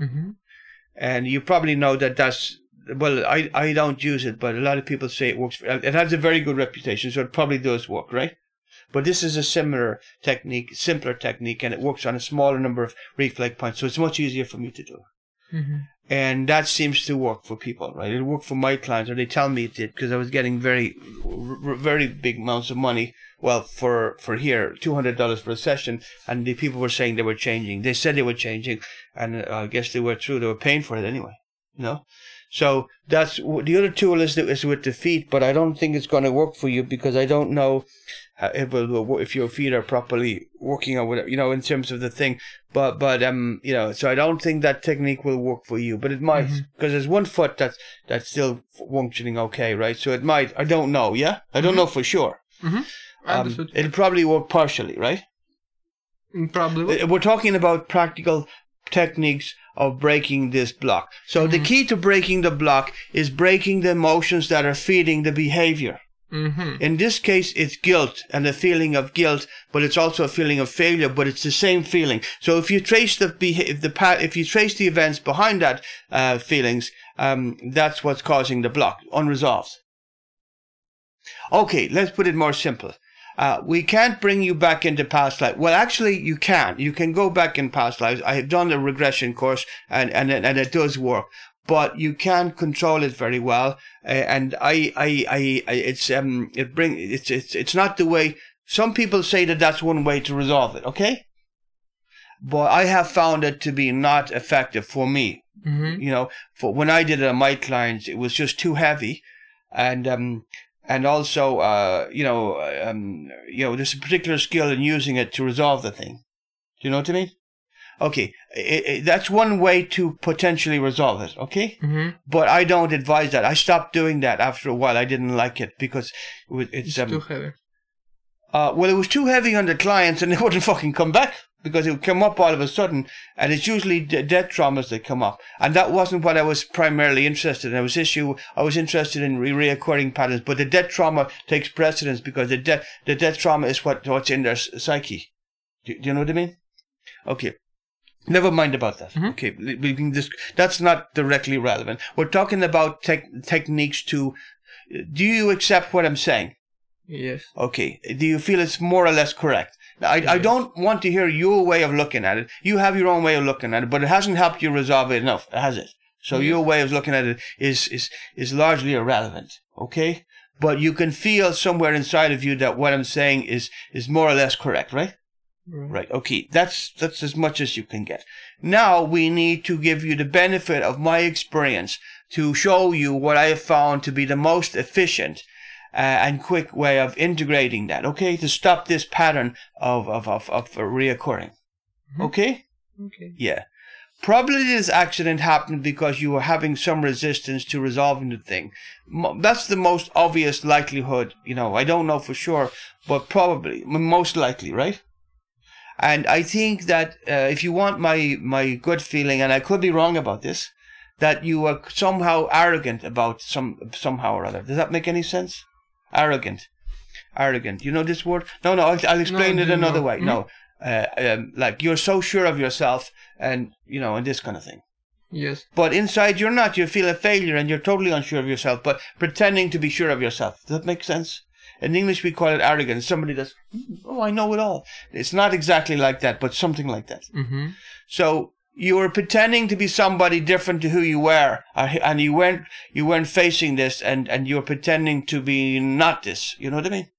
And you probably know that's. Well, I don't use it, but a lot of people say it works. It has a very good reputation, so it probably does work, right? But this is a similar technique, simpler technique, and it works on a smaller number of reflex points, so it's much easier for me to do. Mm-hmm. And that seems to work for people, right? It worked for my clients, or they tell me it did, because I was getting very big amounts of money. Well, for here, $200 for a session, and the people were saying they were changing. They said they were changing, and I guess they were true. They were paying for it anyway, you know? So that's the other tool is with the feet, but I don't think it's going to work for you because I don't know if your feet are properly working or whatever, you know, in terms of the thing. But you know, so I don't think that technique will work for you, but it might, because there's one foot that's still functioning okay, right? So it might. I don't know. Yeah, I don't know for sure. It'll probably work partially, right? Probably. We're talking about practical techniques of breaking this block. So the key to breaking the block is breaking the emotions that are feeding the behavior. In this case, it's guilt and a feeling of guilt, but it's also a feeling of failure, but it's the same feeling. So if you trace if you trace the events behind that feelings, that's what's causing the block, unresolved. Okay, let's put it more simple. We can't bring you back into past life. Well, actually, you can. You can go back in past lives. I have done a regression course, and it does work. But you can't control it very well. And it's not the way. Some people say that that's one way to resolve it. Okay, but I have found it to be not effective for me. You know, for when I did it on my clients, it was just too heavy, and also, you know, there's a particular skill in using it to resolve the thing. Do you know what I mean? Okay, that's one way to potentially resolve it, okay? But I don't advise that. I stopped doing that after a while. I didn't like it because it's too heavy. Well, it was too heavy on the clients and they wouldn't fucking come back because it would come up all of a sudden, and it's usually death traumas that come up. And that wasn't what I was primarily interested in. I was interested in reoccurring patterns, but the death trauma takes precedence because the death trauma is what's in their psyche. Do you know what I mean? Okay. Never mind about that. Okay, that's not directly relevant. We're talking about techniques to. Do you accept what I'm saying? Yes. Okay. Do you feel it's more or less correct? Now, I don't want to hear your way of looking at it. You have your own way of looking at it, but it hasn't helped you resolve it enough, has it? So your way of looking at it is largely irrelevant. Okay, but you can feel somewhere inside of you that what I'm saying is more or less correct, right? Right. Okay. That's as much as you can get. Now we need to give you the benefit of my experience to show you what I have found to be the most efficient and quick way of integrating that. Okay, to stop this pattern of reoccurring. Okay. Okay. Yeah. Probably this accident happened because you were having some resistance to resolving the thing. That's the most obvious likelihood. You know, I don't know for sure, but probably most likely, right? And I think that if you want my gut feeling, and I could be wrong about this, that you are somehow arrogant about somehow or other. Does that make any sense? Arrogant. You know this word? No, I'll explain it another way. No, like you're so sure of yourself, and you know, and this kind of thing. Yes. But inside you're not. You feel a failure, and you're totally unsure of yourself, but pretending to be sure of yourself. Does that make sense? In English, we call it arrogance. Somebody that's, oh, I know it all. It's not exactly like that, but something like that. So you were pretending to be somebody different to who you were, and you weren't facing this, and you were pretending to be not this. You know what I mean?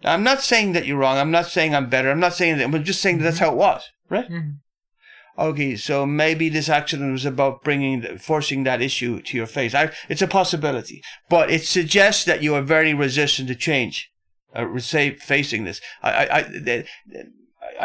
Now, I'm not saying that you're wrong. I'm not saying I'm better. I'm not saying that. I'm just saying that that's how it was, right? Okay, so maybe this accident was about forcing that issue to your face. It's a possibility, but it suggests that you are very resistant to change. Facing this, I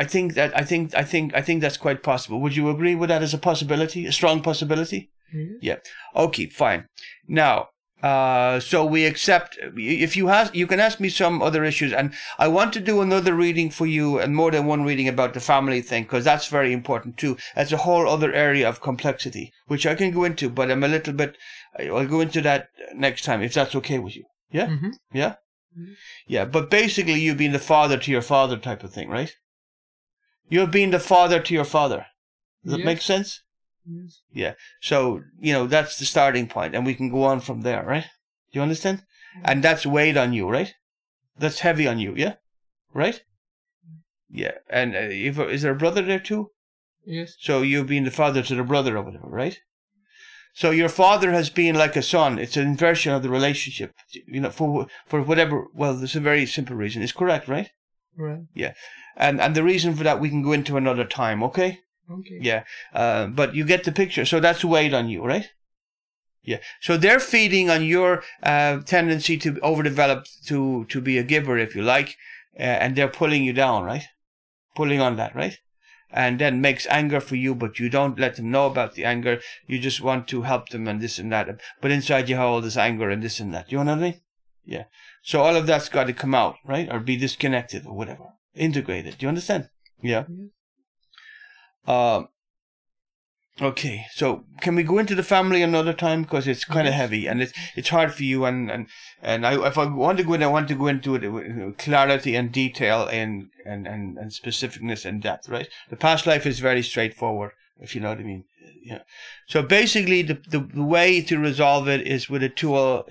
think that's quite possible. Would you agree with that as a possibility, a strong possibility? Yeah. Okay, fine. Now, so we accept. If you can ask me some other issues, and I want to do another reading for you, and more than one reading about the family thing, because that's very important too. That's a whole other area of complexity, which I can go into, but I'm a little bit. I'll go into that next time, if that's okay with you. Yeah. Yeah. Yeah. But basically, you've been the father to your father type of thing, right? You've been the father to your father. Does that make sense? Yes. Yeah. So, you know, that's the starting point, and we can go on from there, right? Do you understand? And that's weighed on you, right? That's heavy on you, yeah? Right? Yeah. And is there a brother there too? Yes. So you've been the father to the brother or whatever, right? So your father has been like a son. It's an inversion of the relationship, you know, for whatever. Well, there's a very simple reason. It's correct, right? Right. Yeah. And the reason for that we can go into another time, okay? Okay. Yeah. But you get the picture. So that's weight on you, right? Yeah. So they're feeding on your tendency to overdevelop, to be a giver, if you like, and they're pulling you down, right? Pulling on that, right? And then makes anger for you, but you don't let them know about the anger. You just want to help them and this and that. But inside you have all this anger and this and that. You know what I mean? Yeah. So all of that's got to come out, right? Or be disconnected or whatever. Integrated. Do you understand? Yeah. Okay. So can we go into the family another time? Because it's kind of heavy and it's hard for you. And if I want to go in, I want to go into it with clarity and detail and specificness and depth, right? The past life is very straightforward, if you know what I mean. Yeah. So basically, the way to resolve it is with a tool.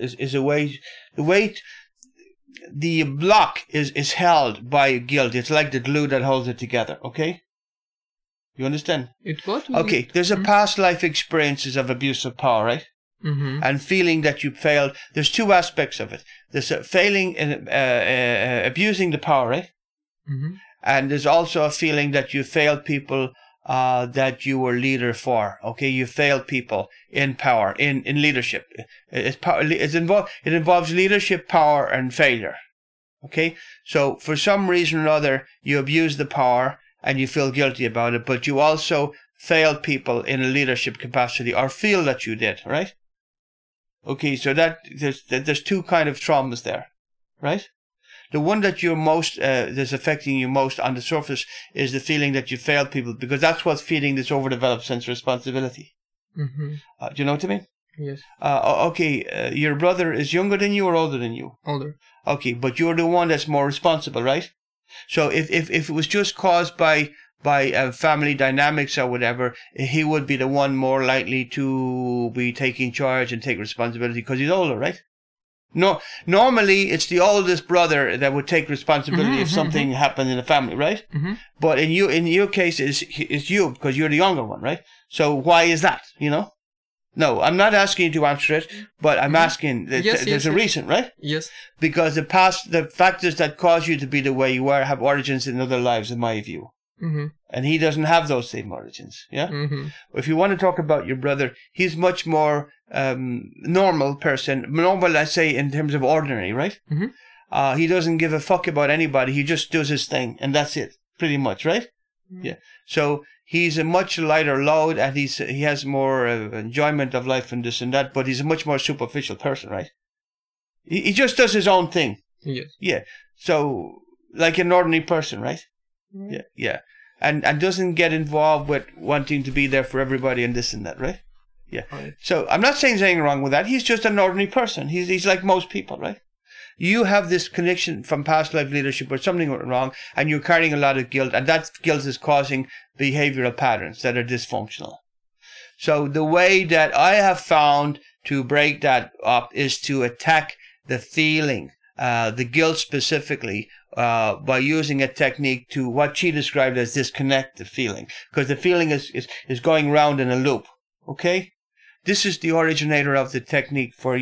The block is held by guilt. It's like the glue that holds it together. Okay. You understand? Okay, there's a past life experiences of abuse of power, right? Mm-hmm. And feeling that you failed. There's two aspects of it. There's a failing in abusing the power, right? Mm-hmm. And there's also a feeling that you failed people that you were leader for. Okay, you failed people in power, in leadership. It involves leadership, power, and failure. Okay, so for some reason or other, you abuse the power and you feel guilty about it, but you also failed people in a leadership capacity or feel that you did, right? Okay, so there's two kind of traumas there, right? The one that you're most, that's affecting you most on the surface is the feeling that you failed people, because that's what's feeding this overdeveloped sense of responsibility. Mm-hmm. Do you know what I mean? Yes. Okay, your brother is younger than you or older than you? Older. Okay, but you're the one that's more responsible, right? So if it was just caused by family dynamics or whatever, he would be the one more likely to be taking charge and take responsibility because he's older, right? No, normally it's the oldest brother that would take responsibility if something happened in the family, right? Mm-hmm. But in your case, it's you because you're the younger one, right? So why is that? You know? No, I'm not asking you to answer it, but I'm asking. There's a reason, right? Yes. Because the factors that cause you to be the way you are have origins in other lives, in my view. Mm-hmm. And he doesn't have those same origins. Yeah. Mm-hmm. If you want to talk about your brother, he's much more normal person. Normal, let's say, in terms of ordinary, right? Mm-hmm. He doesn't give a fuck about anybody. He just does his thing, and that's it, pretty much, right? Mm-hmm. Yeah. So he's a much lighter load, and he has more enjoyment of life and this and that. But he's a much more superficial person, right? He just does his own thing. Yes. Yeah. So like an ordinary person, right? Mm-hmm. Yeah. Yeah. And doesn't get involved with wanting to be there for everybody and this and that, right? Yeah. Right. So I'm not saying there's anything wrong with that. He's just an ordinary person. He's like most people, right? You have this connection from past life leadership or something went wrong, and you're carrying a lot of guilt, and that guilt is causing behavioral patterns that are dysfunctional. So the way that I have found to break that up is to attack the feeling, the guilt specifically, by using a technique to what she described as disconnect the feeling, because the feeling is going round in a loop. Okay, this is the originator of the technique for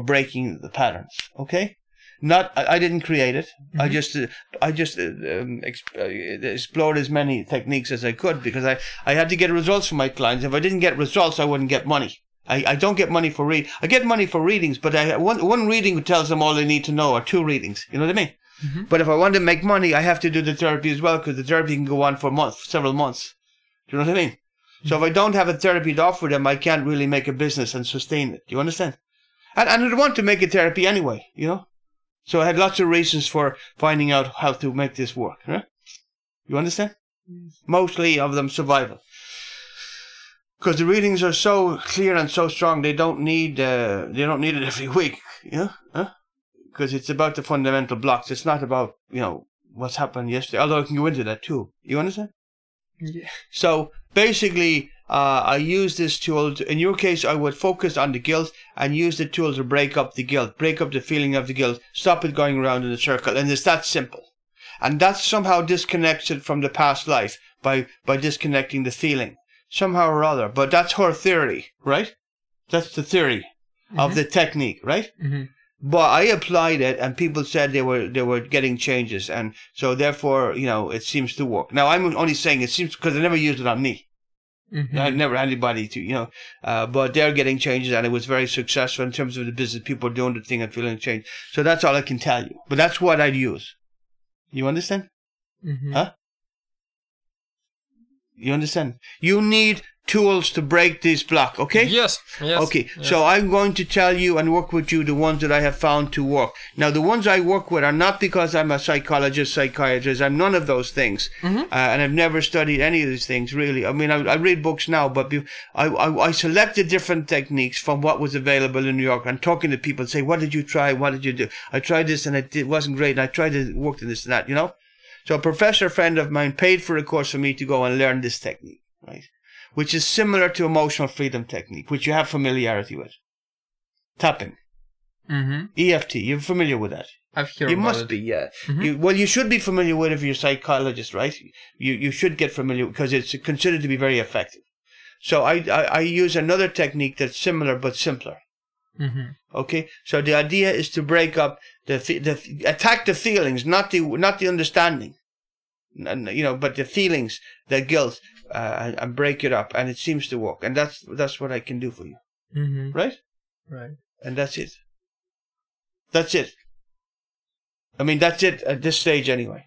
breaking the patterns. Okay. Not, I didn't create it. Mm-hmm. I just explored as many techniques as I could because I had to get results from my clients. If I didn't get results, I wouldn't get money. I don't get money for I get money for readings, but one reading tells them all they need to know, or two readings. You know what I mean? Mm-hmm. But if I want to make money, I have to do the therapy as well, because the therapy can go on for several months. Do you know what I mean? Mm-hmm. So if I don't have a therapy to offer them, I can't really make a business and sustain it. Do you understand? And I'd want to make a therapy anyway, you know? So I had lots of reasons for finding out how to make this work. Right? You understand? Yes. Mostly of them survival. Because the readings are so clear and so strong, they don't need it every week. You know? Because it's about the fundamental blocks. It's not about, what's happened yesterday. Although I can go into that too. You understand? Yeah. So basically, I use this tool in your case, I would focus on the guilt and use the tool to break up the guilt, break up the feeling of the guilt, stop it going around in a circle. And it's that simple. And that somehow disconnects it from the past life by disconnecting the feeling. Somehow or other. But that's her theory, right? That's the theory of the technique, right? But I applied it, and people said they were getting changes, and so therefore, you know, it seems to work. Now, I'm only saying it seems because I never used it on me. I never had anybody to, you know, but they're getting changes, and it was very successful in terms of the business. People doing the thing and feeling change. So that's all I can tell you. But that's what I'd use. You understand? Huh? You understand? You need tools to break this block, okay? Yes. Okay, yes. so I'm going to tell you and work with you the ones that I have found to work. Now, the ones I work with are not because I'm a psychologist, psychiatrist. I'm none of those things. And I've never studied any of these things, really. I mean, I read books now, but I selected different techniques from what was available in New York and talking to people and say, what did you try? What did you do? I tried this and it wasn't great. And I tried to work in this and that, you know? So a professor friend of mine paid for a course for me to go and learn this technique, right? Which is similar to emotional freedom technique, which you have familiarity with. Tapping. EFT, you're familiar with that? I've heard You about must it. be, yeah. You should be familiar with it if you're a psychologist, right? You should get familiar because it's considered to be very effective. So I use another technique that's similar but simpler. Okay, so the idea is to break up attack the feelings, not the understanding, you know, but the feelings, the guilt, and break it up, and it seems to work, and that's what I can do for you, right? Right. And that's it. That's it. I mean, that's it at this stage, anyway.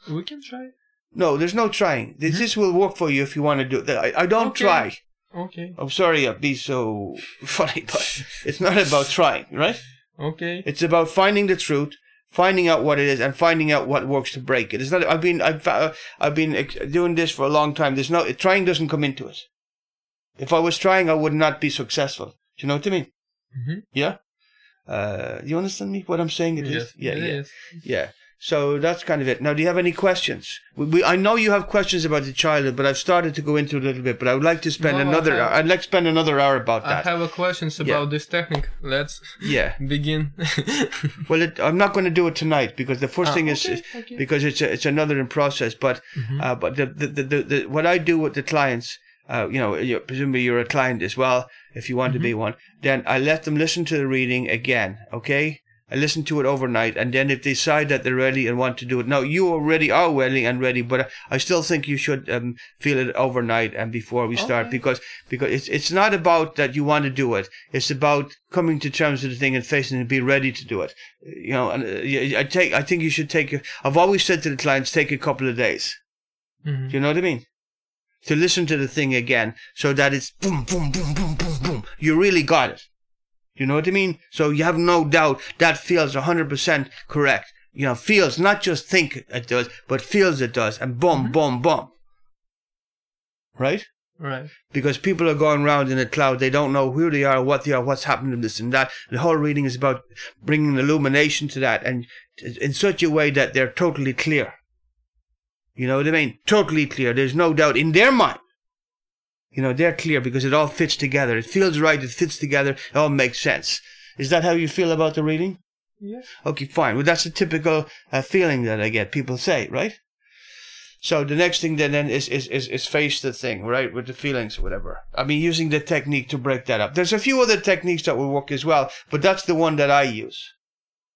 We can try. No, there's no trying. This will work for you if you want to do it. I don't try. Okay. I'm sorry I'll be so funny, but it's not about trying, right? Okay. It's about finding the truth, finding out what it is, and finding out what works to break it. It's not. I've been doing this for a long time. Trying doesn't come into it. If I was trying, I would not be successful. Do you know what I mean? Yeah. You understand me? What I'm saying? Yes. Yeah. So that's kind of it. Now, do you have any questions? I know you have questions about the childhood, but I've started to go into it a little bit. But I would like to spend I'd like to spend another hour about that. I have a questions about this technique. Let's begin. Well, I'm not going to do it tonight because the first thing is because it's another in process. But but the what I do with the clients, you know, presumably you're a client as well. If you want to be one, then I let them listen to the reading again. Okay. I listen to it overnight, and then if they decide that they're ready and want to do it, now you already are willing and ready, but I still think you should feel it overnight and before we start, because it's not about that you want to do it. It's about coming to terms with the thing and facing it and be ready to do it. You know, and I think you should take. I've always said to the clients, take a couple of days. Do you know what I mean? To listen to the thing again, so that it's boom, boom, boom, boom, boom, boom. You really got it. You know what I mean? So you have no doubt that feels 100% correct. You know, feels, not just think it does, but feels it does. And boom, boom, boom. Right? Right. Because people are going around in a cloud. They don't know who they are, what they are, what's happening to this and that. The whole reading is about bringing illumination to that, and in such a way that they're totally clear. You know what I mean? Totally clear. There's no doubt in their mind. You know, they're clear because it all fits together. It feels right. It fits together. It all makes sense. Is that how you feel about the reading? Yes. Okay, fine. Well, that's a typical feeling that I get. People say, right? So the next thing then is face the thing, right? With the feelings or whatever. I mean, using the technique to break that up. There's a few other techniques that will work as well, but that's the one that I use.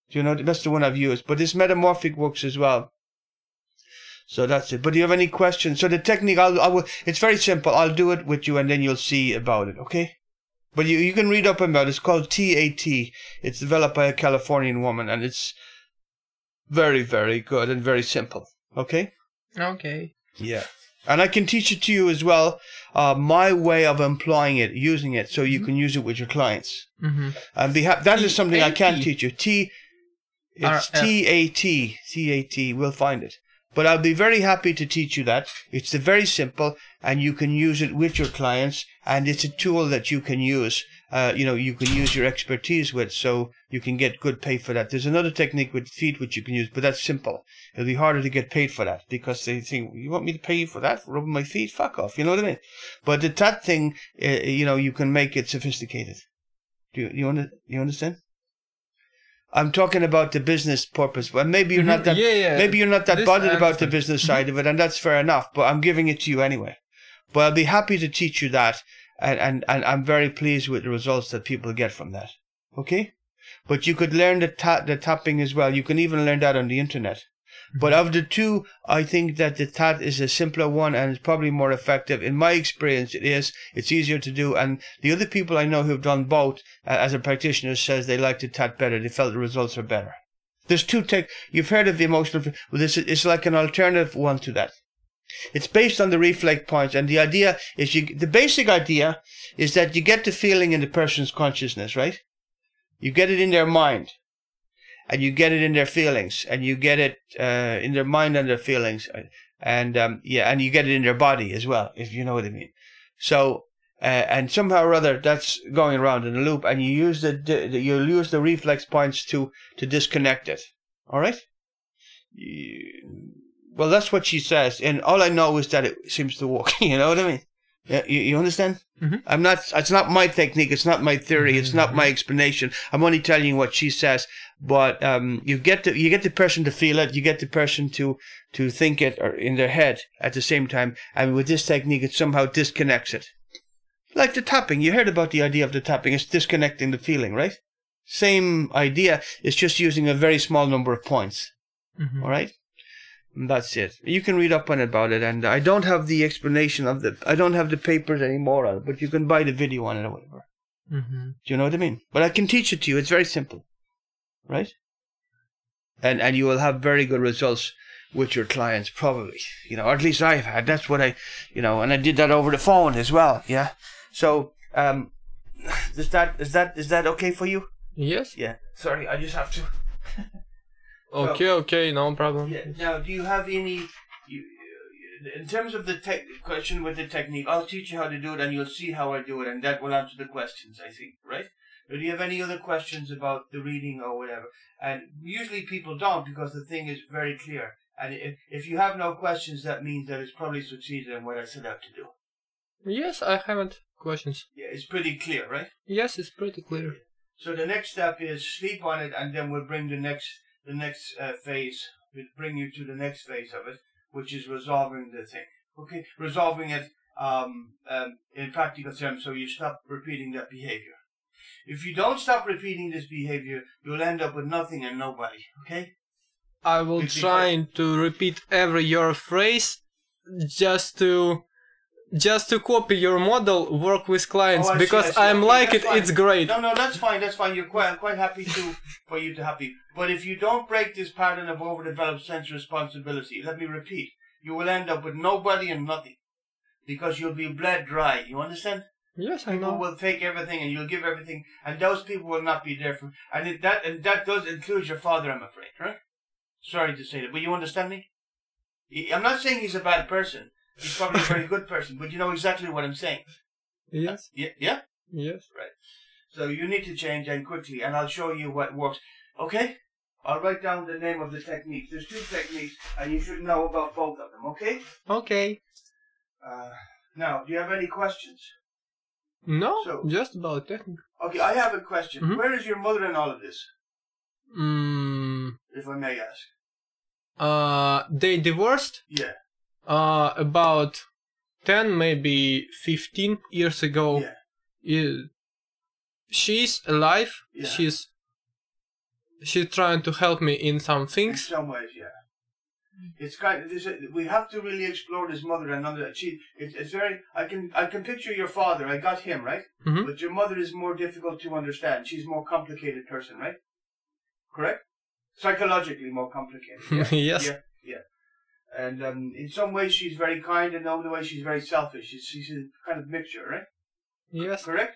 You know, that's the one I've used. But this metamorphic works as well. So that's it. But do you have any questions? So the technique, I will. It's very simple. I'll do it with you, and then you'll see about it. Okay? But you can read up about it. It's called TAT. It's developed by a Californian woman, and it's very, very good and very simple. Okay? Okay. Yeah. And I can teach it to you as well. My way of employing it, using it, so you can use it with your clients. And that is something I can't teach you. It's TAT. TAT. We'll find it. But I'll be very happy to teach you that. It's very simple, and you can use it with your clients, and it's a tool that you can use. You know, you can use your expertise with, so you can get good pay for that. There's another technique with feet which you can use, but that's simple. It'll be harder to get paid for that because they think, you want me to pay you for that? For rubbing my feet? Fuck off. You know what I mean? But the tat thing, you know, you can make it sophisticated. You understand? I'm talking about the business purpose. Well, maybe you're not that. Maybe you're not that bothered about the business side of it, and that's fair enough. But I'm giving it to you anyway. But I'll be happy to teach you that, and I'm very pleased with the results that people get from that. Okay, but you could learn the tapping as well. You can even learn that on the internet. But of the two, I think that the tat is a simpler one and it's probably more effective. In my experience, it is. It's easier to do. And the other people I know who've done both, as a practitioner, says they like the tat better. They felt the results are better. There's two you've heard of the emotional. Well, it's like an alternative one to that. It's based on the reflex points, and the idea is the basic idea is that you get the feeling in the person's consciousness, right? You get it in their mind. And you get it in their feelings, and you get it in their mind and their feelings, and and you get it in their body as well, if you know what I mean. So, and somehow or other, that's going around in a loop, and you use you'll use the reflex points to disconnect it. All right. Well, that's what she says, and all I know is that it seems to work. You know what I mean? Yeah, you understand? Mm-hmm. It's not my technique. It's not my theory. It's not my explanation. I'm only telling you what she says. But you get the person to feel it. You get the person to think it or in their head at the same time. And with this technique, it somehow disconnects it. Like the tapping. You heard about the idea of the tapping. It's disconnecting the feeling, right? Same idea. It's just using a very small number of points. Mm-hmm. All right. And that's it. You can read up on about it, and I don't have the explanation of I don't have the papers anymore, but you can buy the video on it or whatever. Mm-hmm. Do you know what I mean? But I can teach it to you. It's very simple, right? And you will have very good results with your clients, probably. You know, or at least I've had. That's what and I did that over the phone as well. Yeah. So, is that okay for you? Yes. Yeah. Sorry, I just have to. Okay, no problem. Yeah. Now, do you have any? In terms of the question with the technique, I'll teach you how to do it, and you'll see how I do it, and that will answer the questions, I think, right? Or do you have any other questions about the reading or whatever? And usually people don't, because the thing is very clear. And if you have no questions, that means that it's probably succeeded in what I set out to do. Yes, I haven't questions. Yeah, it's pretty clear, right? Yes, it's pretty clear. So the next step is sleep on it, and then we'll bring the next phase. We'll bring you to the next phase of it, which is resolving the thing. Okay, resolving it in practical terms, so you stop repeating that behavior. If you don't stop repeating this behavior, you'll end up with nothing and nobody. Okay. I will try to repeat every your phrase, just to copy your model, work with clients, because I'm like it. It's great. No, that's fine. That's fine. You're quite happy for you to happy. But if you don't break this pattern of overdeveloped sense of responsibility, let me repeat, you will end up with nobody and nothing, because you'll be bled dry. You understand? Yes, I know. People will take everything and you'll give everything, and those people will not be there for. And that does include your father, I'm afraid, right? Sorry to say that, but you understand me? I'm not saying he's a bad person. He's probably a very good person, but you know exactly what I'm saying. Yes. Yeah? Yes. Right. So you need to change, and quickly, and I'll show you what works. Okay? I'll write down the name of the techniques. There's 2 techniques, and you should know about both of them, okay? Okay. Now, do you have any questions? No, just about technique. Okay, I have a question. Mm-hmm. Where is your mother in all of this? If I may ask. They divorced? Yeah. About 10, maybe 15 years ago. Yeah. She's alive. Yeah. She's trying to help me in some things. In some ways, yeah. It's kind of we have to really explore this mother and under. It's very. I can picture your father. I got him right, but your mother is more difficult to understand. She's a more complicated person, right? Correct. Psychologically more complicated. Yeah? Yes. Yeah. And in some ways she's very kind, and in other ways she's very selfish. She's a kind of mixture, right? Yes. Correct.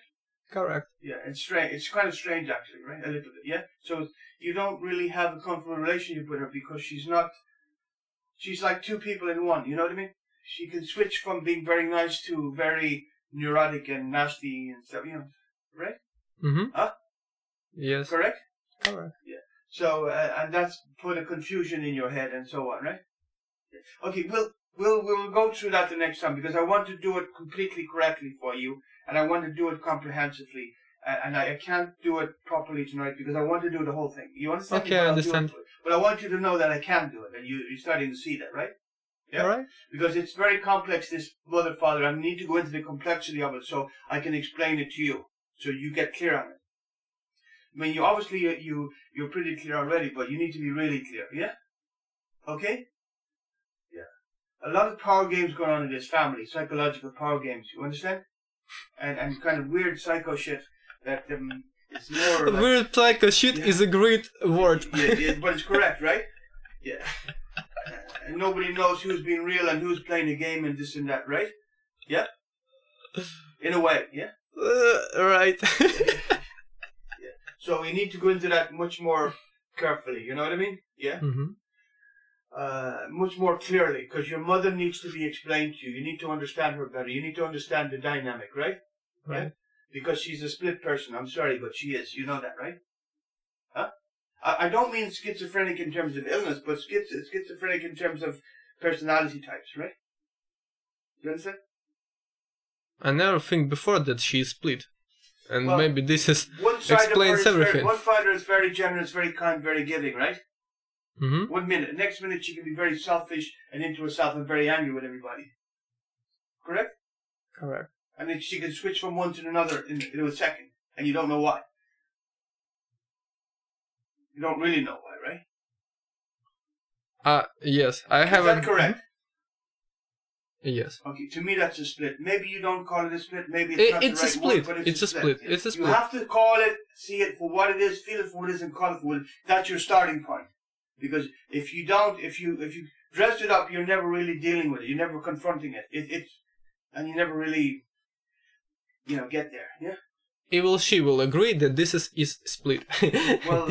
Correct. Yeah, it's strange. It's kind of strange, actually, right? A little bit. Yeah. So you don't really have a comfortable relationship with her because she's not. She's like 2 people in one. You know what I mean? She can switch from being very nice to very neurotic and nasty and stuff. You know, right? Mm-hmm. Huh? Yes. Correct. Correct. Yeah. So and that's put a confusion in your head and so on, right? Yeah. Okay. We'll go through that the next time, because I want to do it completely correctly for you, and I want to do it comprehensively. and I can't do it properly tonight because I want to do the whole thing. You understand? Okay, I understand. But I want you to know that I can do it, and you're starting to see that, right? Yeah. All right. Because it's very complex, this mother-father. I need to go into the complexity of it so I can explain it to you, so you get clear on it. I mean, you're pretty clear already, but you need to be really clear, yeah? Okay? Yeah. A lot of power games going on in this family, psychological power games, you understand? And kind of weird psycho shit that it's more like, Weird psycho shit is a great word. Yeah, but it's correct, right? Yeah. And nobody knows who's being real and who's playing the game and this and that, right? Yeah? In a way, yeah? Right. Yeah. So we need to go into that much more carefully, you know what I mean? Yeah? Much more clearly, because your mother needs to be explained to you. You need to understand her better. You need to understand the dynamic, right? Right. Yeah? Because she's a split person. I'm sorry, but she is. You know that, right? Huh? I don't mean schizophrenic in terms of illness, but schizophrenic in terms of personality types, right? You understand? I never think before that she is split. And Well, maybe this is One side explains of her is everything. one father is very generous, very kind, very giving, right? Mm-hmm. 1 minute. Next minute she can be very selfish and into herself and very angry with everybody. Correct? Correct. And then she can switch from one to another in a second, and you don't know why. You don't really know why, right? Yes, I Is haven't. that correct? Yes. Okay, to me that's a split. Maybe you don't call it a split, maybe it's not It's the a right split. word, but It's a split. It's a You split. have to call it, see it for what it is, feel it for what it is, and call it for what it is. That's your starting point. Because if you don't, if you dress it up, you're never really dealing with it. You're never confronting it. And you never really, get there. Yeah. Even she will agree that this is split. Well,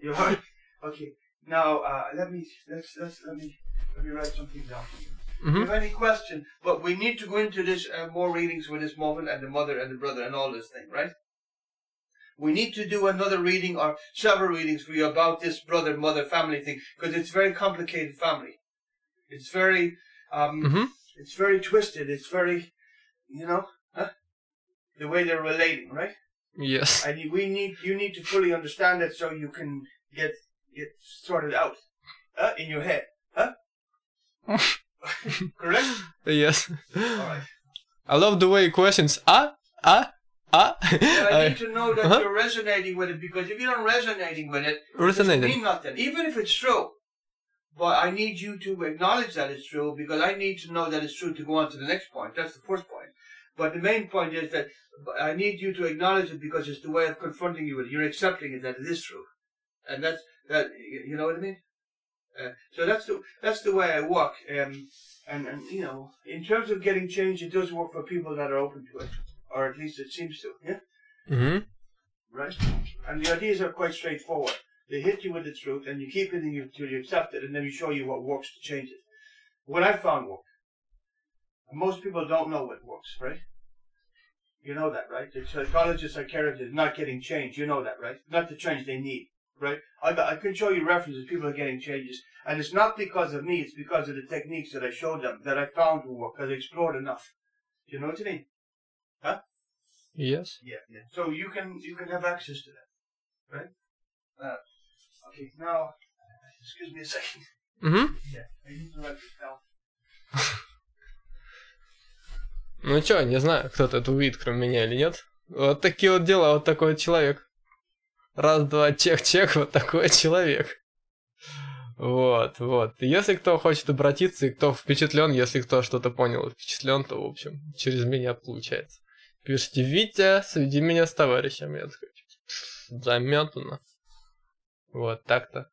you're right. Okay. Now let me write something down for you. If you have any question, but we need to go into this more readings with this moment and the mother and the brother and all this thing, right? We need to do another reading or several readings for you about this brother-mother family thing because it's very complicated family. It's very, it's very twisted. It's very, the way they're relating, right? Yes. And you need to fully understand it so you can get sorted out in your head, huh? Correct? Yes. All right. I love the way questions. But I need to know that you're resonating with it because if you're not resonating with it, it doesn't mean nothing. Even if it's true. But I need you to acknowledge that it's true because I need to know that it's true to go on to the next point. That's the first point. But the main point is that I need you to acknowledge it because it's the way of confronting you with it. You're accepting it that it is true. And that you know what I mean? So that's the way I work. And in terms of getting change, it does work for people that are open to it. Or at least it seems to, yeah? Right? And the ideas are quite straightforward. They hit you with the truth, and you keep hitting you till you accept it, and then we show you what works to change it. What I found worked. And most people don't know what works, right? You know that, right? The psychologist, psychiatrist not getting change. You know that, right? Not the change they need, right? I can show you references. People are getting changes. And it's not because of me. It's because of the techniques that I showed them, that I found to work, because I explored enough. Do you know what I mean? Huh? Yes. Yeah. So you can have access to that, right? Okay. Now, excuse me a second. Yeah, I need to write this down. Ну чё, не знаю, кто-то это увидит, кроме меня или нет. Вот такие вот дела, вот такой вот человек. Раз, два, чек, вот такой вот человек. Вот. Если кто хочет обратиться и кто впечатлен, если кто что-то понял и впечатлен, то, в общем, через меня получается. Пишите: Витя, сведи меня с товарищем. Я такой, заметано. Вот так-то.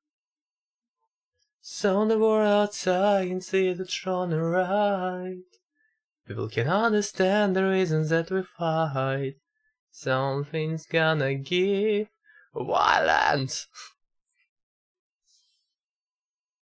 So the world outside can see the throne right. People can understand the reasons that we fight. Something's gonna give violence.